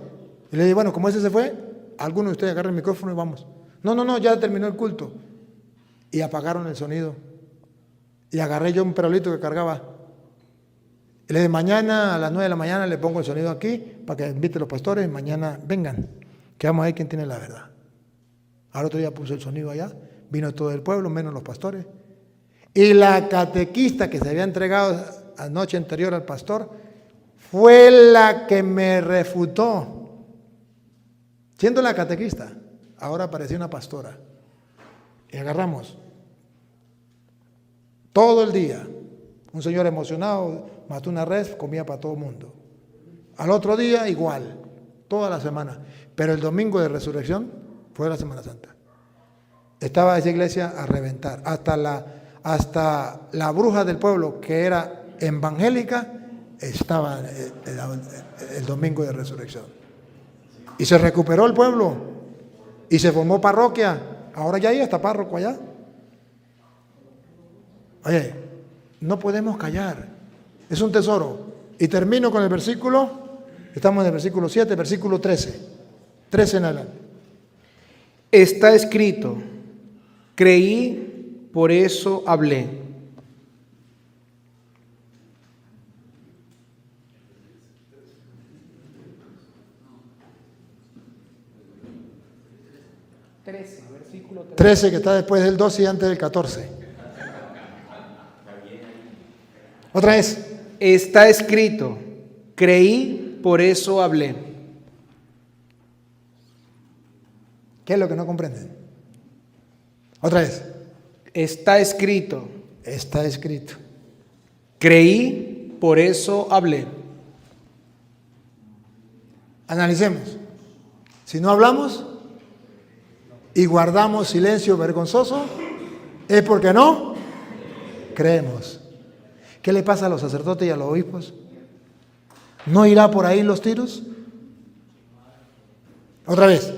Y le dije, bueno, como ese se fue, alguno de ustedes agarra el micrófono y vamos. No, ya terminó el culto. Y apagaron el sonido. Y agarré yo un perolito que cargaba. Y le dije, mañana a las 9 de la mañana le pongo el sonido aquí para que invite a los pastores y mañana vengan, que vamos a ver quién tiene la verdad. Al otro día puse el sonido allá, vino todo el pueblo, menos los pastores. Y la catequista que se había entregado anoche anterior al pastor fue la que me refutó. Siendo la catequista, ahora apareció una pastora. Y agarramos todo el día. Un señor emocionado mató una res, comía para todo el mundo. Al otro día igual, toda la semana. Pero el domingo de resurrección fue la Semana Santa. Estaba esa iglesia a reventar. Hasta la bruja del pueblo, que era evangélica, estaba el domingo de resurrección. Y se recuperó el pueblo. Y se formó parroquia. Ahora ya hay hasta párroco allá. Oye, no podemos callar. Es un tesoro. Y termino con el versículo. Estamos en el versículo 7, versículo 13. 13 en adelante. Está escrito, creí, por eso hablé. Versículo 13 que está después del 12 y antes del 14. Otra vez. Está escrito, creí, por eso hablé. ¿Qué es lo que no comprenden? Otra vez. Está escrito. Está escrito. Creí, por eso hablé. Analicemos. Si no hablamos y guardamos silencio vergonzoso, es porque no creemos. ¿Qué le pasa a los sacerdotes y a los obispos? ¿No irá por ahí los tiros? Otra vez.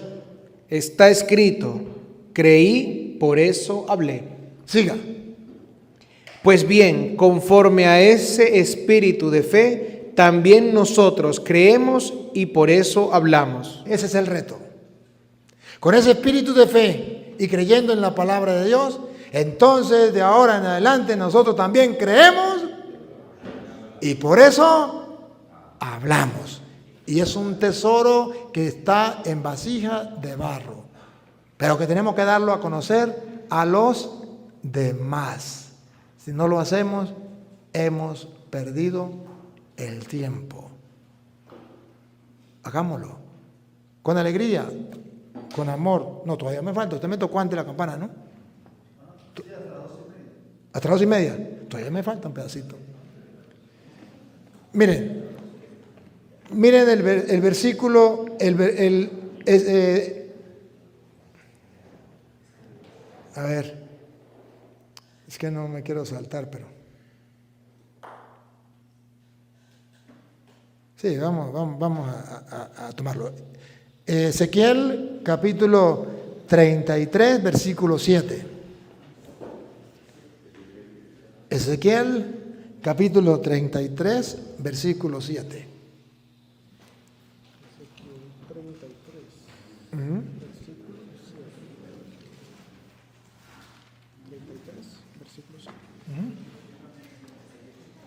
Está escrito, creí, por eso hablé. Siga. Pues bien, conforme a ese espíritu de fe, también nosotros creemos y por eso hablamos. Ese es el reto. Con ese espíritu de fe y creyendo en la palabra de Dios, entonces de ahora en adelante nosotros también creemos y por eso hablamos. Y es un tesoro que está en vasija de barro, pero que tenemos que darlo a conocer a los demás. Si no lo hacemos, hemos perdido el tiempo. Hagámoslo con alegría, con amor. No, todavía me falta. Usted me tocó antes la campana, ¿no? Hasta las 2:30. Todavía me falta un pedacito. Miren el versículo, a ver, es que no me quiero saltar, pero sí, vamos a tomarlo. Ezequiel capítulo 33, versículo 7. Ezequiel, capítulo 33, versículo 7. Ujú.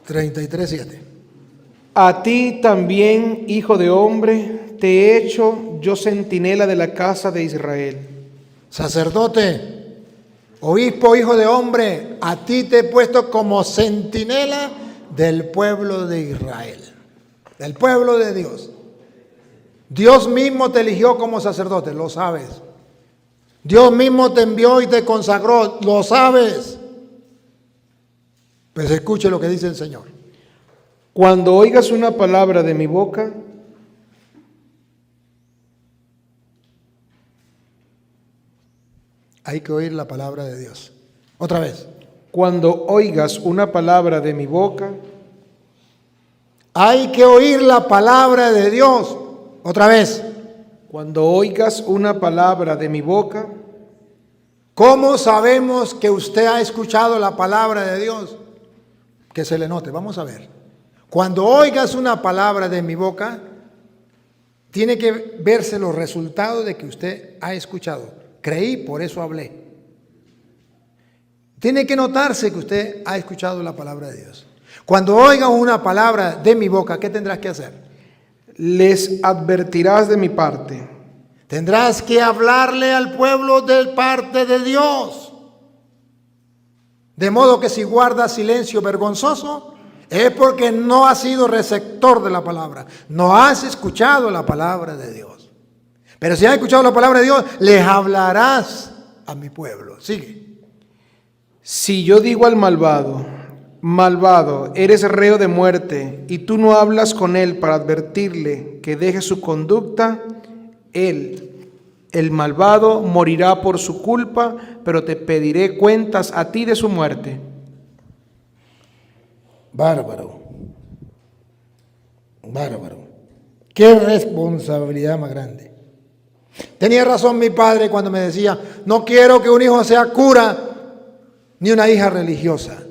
33:7. A ti también, hijo de hombre, te he hecho yo centinela de la casa de Israel. Sacerdote, obispo, hijo de hombre, a ti te he puesto como centinela del pueblo de Israel, del pueblo de Dios. Dios mismo te eligió como sacerdote, lo sabes. Dios mismo te envió y te consagró, lo sabes. Pues escuche lo que dice el Señor. Cuando oigas una palabra de mi boca, Hay que oír la palabra de Dios. Otra vez. cuando oigas una palabra de mi boca, Hay que oír la palabra de Dios. Otra vez. cuando oigas una palabra de mi boca, ¿Cómo sabemos que usted ha escuchado la palabra de Dios? Que se le note. Vamos a ver. Cuando oigas una palabra de mi boca, tiene que verse los resultados de que usted ha escuchado. Creí, por eso hablé. Tiene que notarse que usted ha escuchado la palabra de Dios. Cuando oiga una palabra de mi boca, ¿qué tendrás que hacer? les advertirás de mi parte. Tendrás que hablarle al pueblo de parte de Dios. De modo que si guardas silencio vergonzoso, es porque no has sido receptor de la palabra. No has escuchado la palabra de Dios. Pero si has escuchado la palabra de Dios, les hablarás a mi pueblo. Sigue. Si yo digo al malvado, malvado, eres reo de muerte, y tú no hablas con él para advertirle que deje su conducta, él, el malvado, morirá por su culpa, pero te pediré cuentas a ti de su muerte. Bárbaro. Bárbaro. Qué responsabilidad más grande. Tenía razón mi padre cuando me decía, no quiero que un hijo sea cura ni una hija religiosa.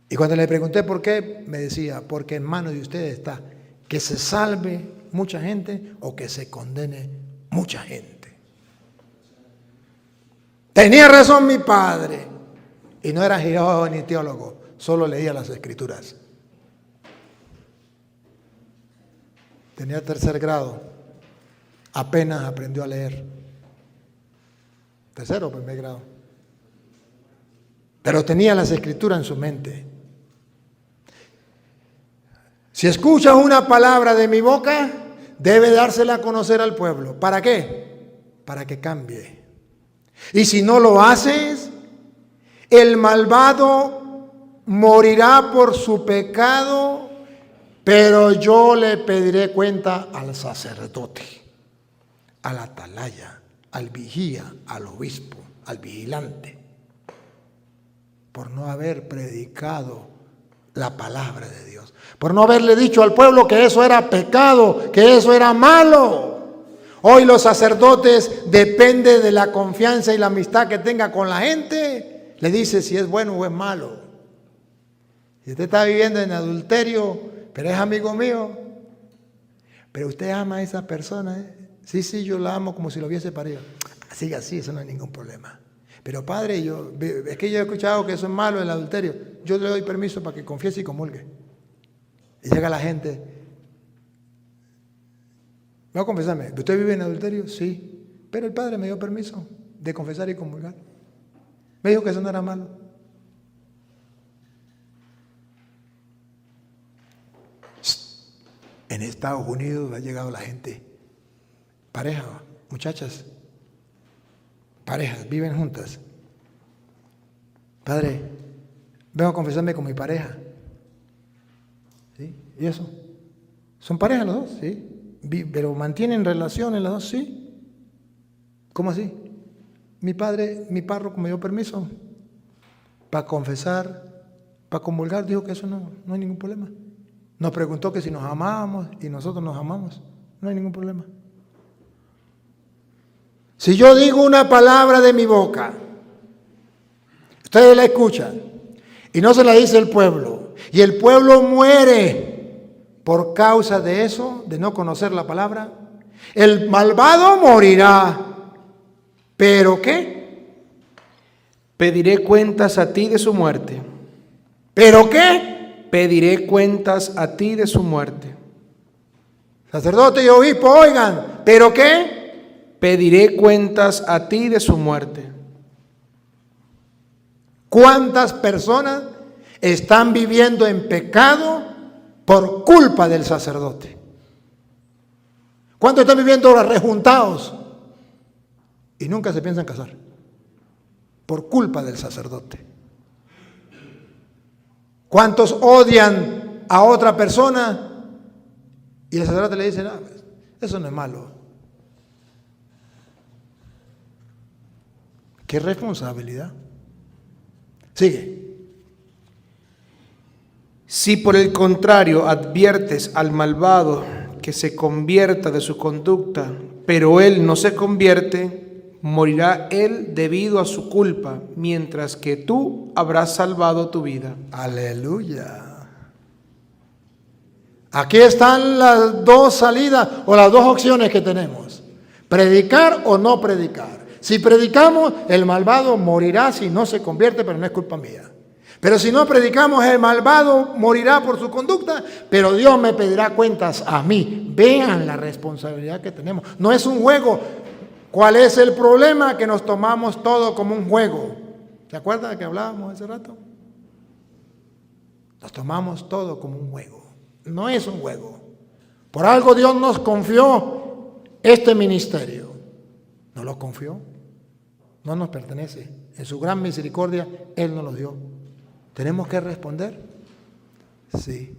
Y cuando le pregunté por qué, me decía, porque en manos de ustedes está que se salve mucha gente o que se condene mucha gente. Tenía razón mi padre. Y no era geólogo ni teólogo, solo leía las escrituras. Tenía 3er grado, apenas aprendió a leer. 3er o 1er grado. Pero tenía las escrituras en su mente. Si escuchas una palabra de mi boca, debe dársela a conocer al pueblo. ¿Para qué? Para que cambie. Y si no lo haces, el malvado morirá por su pecado, pero yo le pediré cuenta al sacerdote, al atalaya, al vigía, al obispo, al vigilante, por no haber predicado la palabra de Dios, por no haberle dicho al pueblo que eso era pecado, que eso era malo. Hoy los sacerdotes, depende de la confianza y la amistad que tenga con la gente, le dice si es bueno o es malo. Si usted está viviendo en adulterio, pero es amigo mío, pero usted ama a esa persona, ¿eh? Sí, yo la amo como si lo hubiese parido. Siga así, eso no hay ningún problema. Pero padre, es que yo he escuchado que eso es malo el adulterio. Yo le doy permiso para que confiese y comulgue. Y llega la gente. Voy a confesarme, ¿usted vive en adulterio? Sí. Pero el padre me dio permiso de confesar y comulgar. Me dijo que eso no era malo. En Estados Unidos ha llegado la gente. Pareja, muchachas. Parejas, viven juntas. Padre, vengo a confesarme con mi pareja. ¿Sí? ¿Y eso? ¿Son parejas los dos? Sí. ¿Pero mantienen relaciones los dos? Sí. ¿Cómo así? Mi padre, mi párroco me dio permiso para confesar, para comulgar, dijo que eso no hay ningún problema. Nos preguntó que si nos amábamos y nosotros nos amamos, no hay ningún problema. Si yo digo una palabra de mi boca, Ustedes la escuchan y no se la dice el pueblo. Y el pueblo muere por causa de eso, de no conocer la palabra. El malvado morirá. ¿Pero qué? Pediré cuentas a ti de su muerte. ¿Pero qué? Pediré cuentas a ti de su muerte. Sacerdote y obispo, oigan, ¿pero qué? Pediré cuentas a ti de su muerte. ¿Cuántas personas están viviendo en pecado por culpa del sacerdote? ¿Cuántos están viviendo ahora rejuntados y nunca se piensan casar? Por culpa del sacerdote. ¿Cuántos odian a otra persona y el sacerdote le dice, no, eso no es malo? ¿Qué responsabilidad? Sigue. Si por el contrario adviertes al malvado que se convierta de su conducta, pero él no se convierte, morirá él debido a su culpa, mientras que tú habrás salvado tu vida. Aleluya. Aquí están las dos salidas o las dos opciones que tenemos. Predicar o no predicar. Si predicamos, el malvado morirá si no se convierte, pero no es culpa mía. Pero si no predicamos, el malvado morirá por su conducta, pero Dios me pedirá cuentas a mí. Vean la responsabilidad que tenemos. No es un juego. ¿Cuál es el problema? Que nos tomamos todo como un juego. ¿Se acuerdan de que hablábamos hace rato? Nos tomamos todo como un juego. No es un juego. Por algo Dios nos confió este ministerio. ¿No lo confió? No nos pertenece. En su gran misericordia, Él nos lo dio. ¿Tenemos que responder? Sí.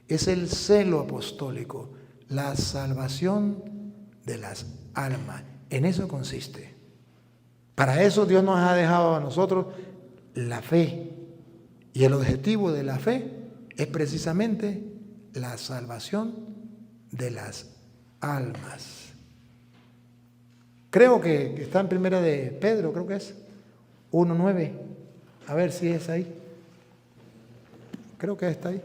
Es el celo apostólico, la salvación de las almas. En eso consiste. Para eso Dios nos ha dejado a nosotros la fe. Y el objetivo de la fe es precisamente la salvación de las almas. Creo que está en primera de Pedro, creo que es 1:9. A ver si es ahí. Creo que está ahí.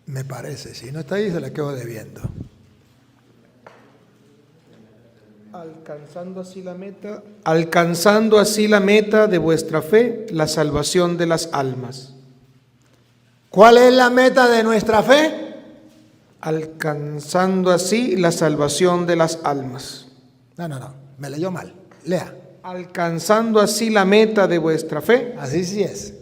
Me parece, si no está ahí se la quedo debiendo. Alcanzando así la meta de vuestra fe, la salvación de las almas. ¿Cuál es la meta de nuestra fe? Alcanzando así la salvación de las almas. No, me leyó mal. Lea. Alcanzando así la meta de vuestra fe. Así sí es.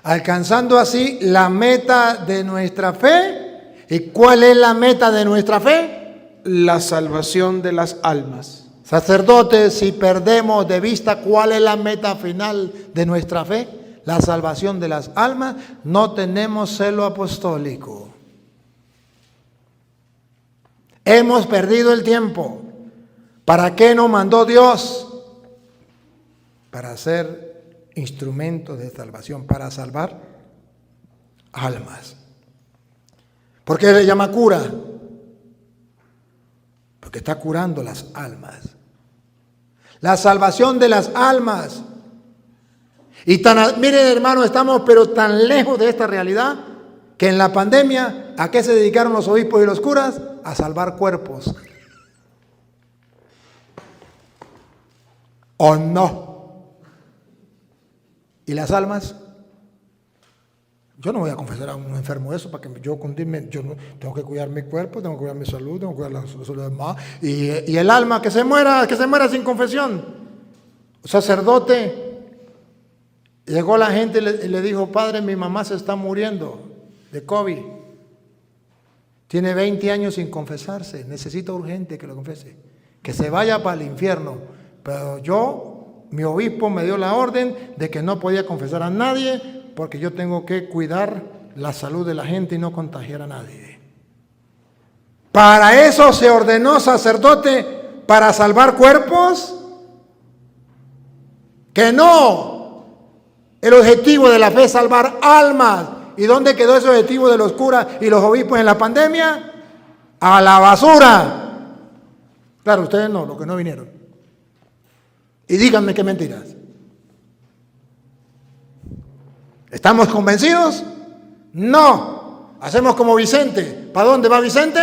Alcanzando así la meta de nuestra fe. ¿Y cuál es la meta de nuestra fe? La salvación de las almas. Sacerdotes, si perdemos de vista cuál es la meta final de nuestra fe, la salvación de las almas, no tenemos celo apostólico. Hemos perdido el tiempo. ¿Para qué nos mandó Dios? Para ser instrumentos de salvación, para salvar almas. ¿Por qué le llama cura? Porque está curando las almas. La salvación de las almas. Y miren, hermanos, estamos pero tan lejos de esta realidad que en la pandemia, ¿a qué se dedicaron los obispos y los curas? A salvar cuerpos. ¿O no? ¿Y las almas? Yo no voy a confesar a un enfermo eso para que yo continúe. Yo no, tengo que cuidar mi cuerpo, tengo que cuidar mi salud, tengo que cuidar la salud de los demás. Y el alma que se muera sin confesión. Un sacerdote, llegó la gente y le dijo, padre, mi mamá se está muriendo de COVID. Tiene 20 años sin confesarse, necesita urgente que lo confese. Que se vaya para el infierno. Pero mi obispo me dio la orden de que no podía confesar a nadie porque yo tengo que cuidar la salud de la gente y no contagiar a nadie. Para eso se ordenó sacerdote, para salvar cuerpos. Que no. El objetivo de la fe es salvar almas. ¿Y dónde quedó ese objetivo de los curas y los obispos en la pandemia? A la basura. Claro, ustedes no, los que no vinieron. Y díganme qué mentiras. ¿Estamos convencidos? No. Hacemos como Vicente. ¿Para dónde va Vicente?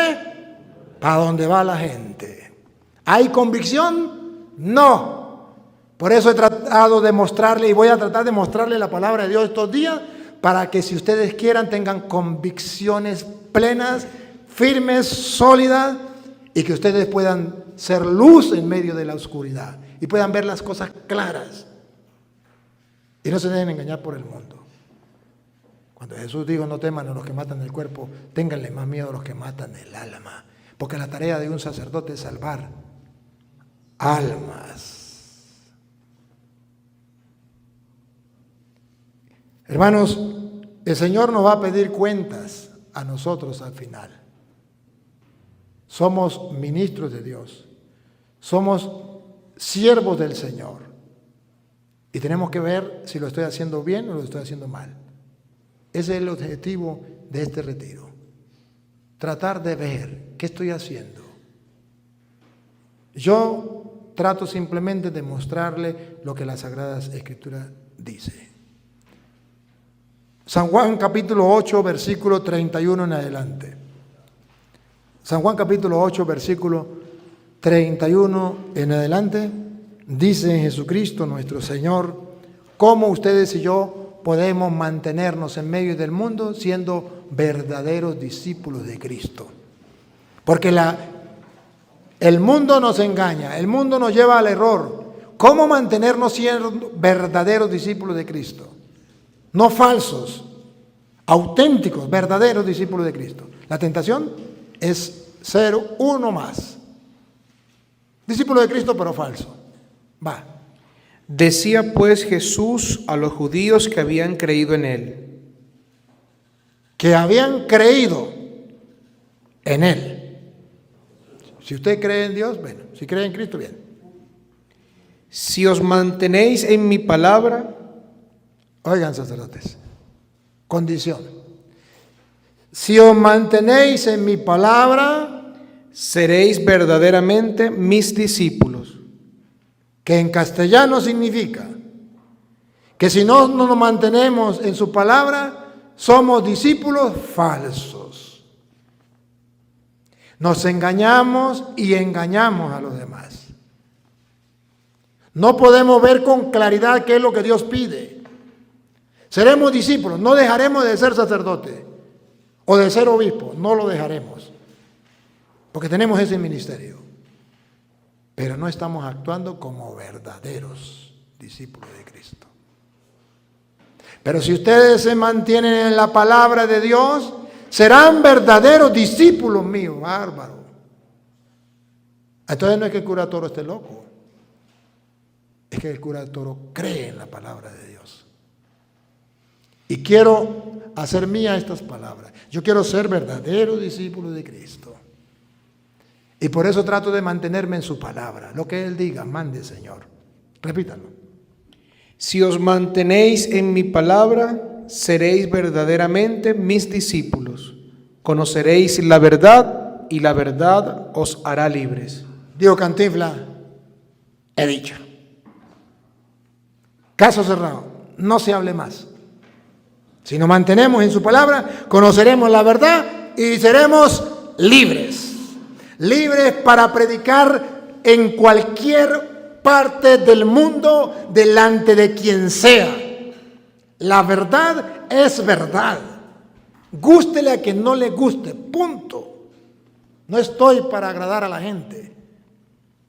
Para dónde va la gente. ¿Hay convicción? No. Por eso he tratado de mostrarle y voy a tratar de mostrarle la palabra de Dios estos días para que si ustedes quieran tengan convicciones plenas, firmes, sólidas y que ustedes puedan ser luz en medio de la oscuridad y puedan ver las cosas claras y no se dejen engañar por el mundo. Cuando Jesús dijo no teman a los que matan el cuerpo, ténganle más miedo a los que matan el alma, porque la tarea de un sacerdote es salvar almas. Hermanos, el Señor nos va a pedir cuentas a nosotros al final. Somos ministros de Dios, somos siervos del Señor y tenemos que ver si lo estoy haciendo bien o lo estoy haciendo mal. Ese es el objetivo de este retiro, tratar de ver qué estoy haciendo. Yo trato simplemente de mostrarle lo que las Sagradas Escrituras dice. San Juan capítulo 8, versículo 31 en adelante. San Juan capítulo 8, versículo 31 en adelante, dice Jesucristo nuestro Señor, cómo ustedes y yo podemos mantenernos en medio del mundo siendo verdaderos discípulos de Cristo. Porque el mundo nos engaña, el mundo nos lleva al error. ¿Cómo mantenernos siendo verdaderos discípulos de Cristo? No falsos, auténticos, verdaderos discípulos de Cristo. La tentación es ser uno más. Discípulo de Cristo, pero falso. Va. Decía pues Jesús a los judíos que habían creído en él. Que habían creído en él. Si usted cree en Dios, bueno. Si cree en Cristo, bien. Si os mantenéis en mi palabra. Oigan, sacerdotes. Condición. Si os mantenéis en mi palabra, seréis verdaderamente mis discípulos. Que en castellano significa que si no nos mantenemos en su palabra, somos discípulos falsos. Nos engañamos y engañamos a los demás. No podemos ver con claridad qué es lo que Dios pide. Seremos discípulos, no dejaremos de ser sacerdote o de ser obispo, no lo dejaremos, porque tenemos ese ministerio. Pero no estamos actuando como verdaderos discípulos de Cristo. Pero si ustedes se mantienen en la palabra de Dios, serán verdaderos discípulos míos, bárbaro. Entonces no es que el cura Toro esté loco, es que el cura Toro cree en la palabra de Dios. Y quiero hacer mía estas palabras. Yo quiero ser verdadero discípulo de Cristo. Y por eso trato de mantenerme en su palabra. Lo que Él diga, mande, Señor. Repítalo. Si os mantenéis en mi palabra, seréis verdaderamente mis discípulos. Conoceréis la verdad y la verdad os hará libres. Digo, Cantinflas, he dicho. Caso cerrado. No se hable más. Si nos mantenemos en su palabra, conoceremos la verdad y seremos libres. Libres para predicar en cualquier parte del mundo delante de quien sea. La verdad es verdad. Gústele a quien no le guste, punto. No estoy para agradar a la gente.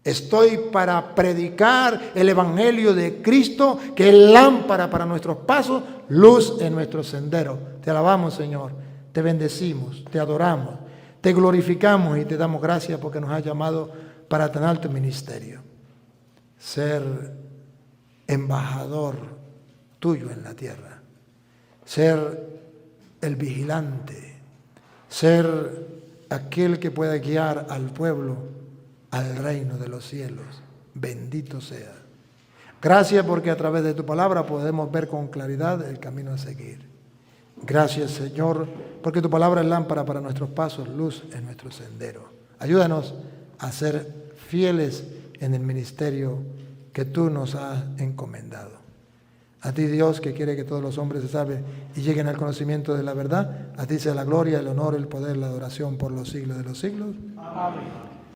Estoy para predicar el evangelio de Cristo, que es lámpara para nuestros pasos, luz en nuestro sendero. Te alabamos, Señor. Te bendecimos, te adoramos. Te glorificamos y te damos gracias porque nos has llamado para tan alto ministerio. Ser embajador tuyo en la tierra. Ser el vigilante. Ser aquel que pueda guiar al pueblo al reino de los cielos. Bendito sea. Gracias porque a través de tu palabra podemos ver con claridad el camino a seguir. Gracias, Señor, porque tu palabra es lámpara para nuestros pasos, luz en nuestro sendero. Ayúdanos a ser fieles en el ministerio que tú nos has encomendado. A ti, Dios, que quiere que todos los hombres se salven y lleguen al conocimiento de la verdad, a ti sea la gloria, el honor, el poder, la adoración por los siglos de los siglos. Amén.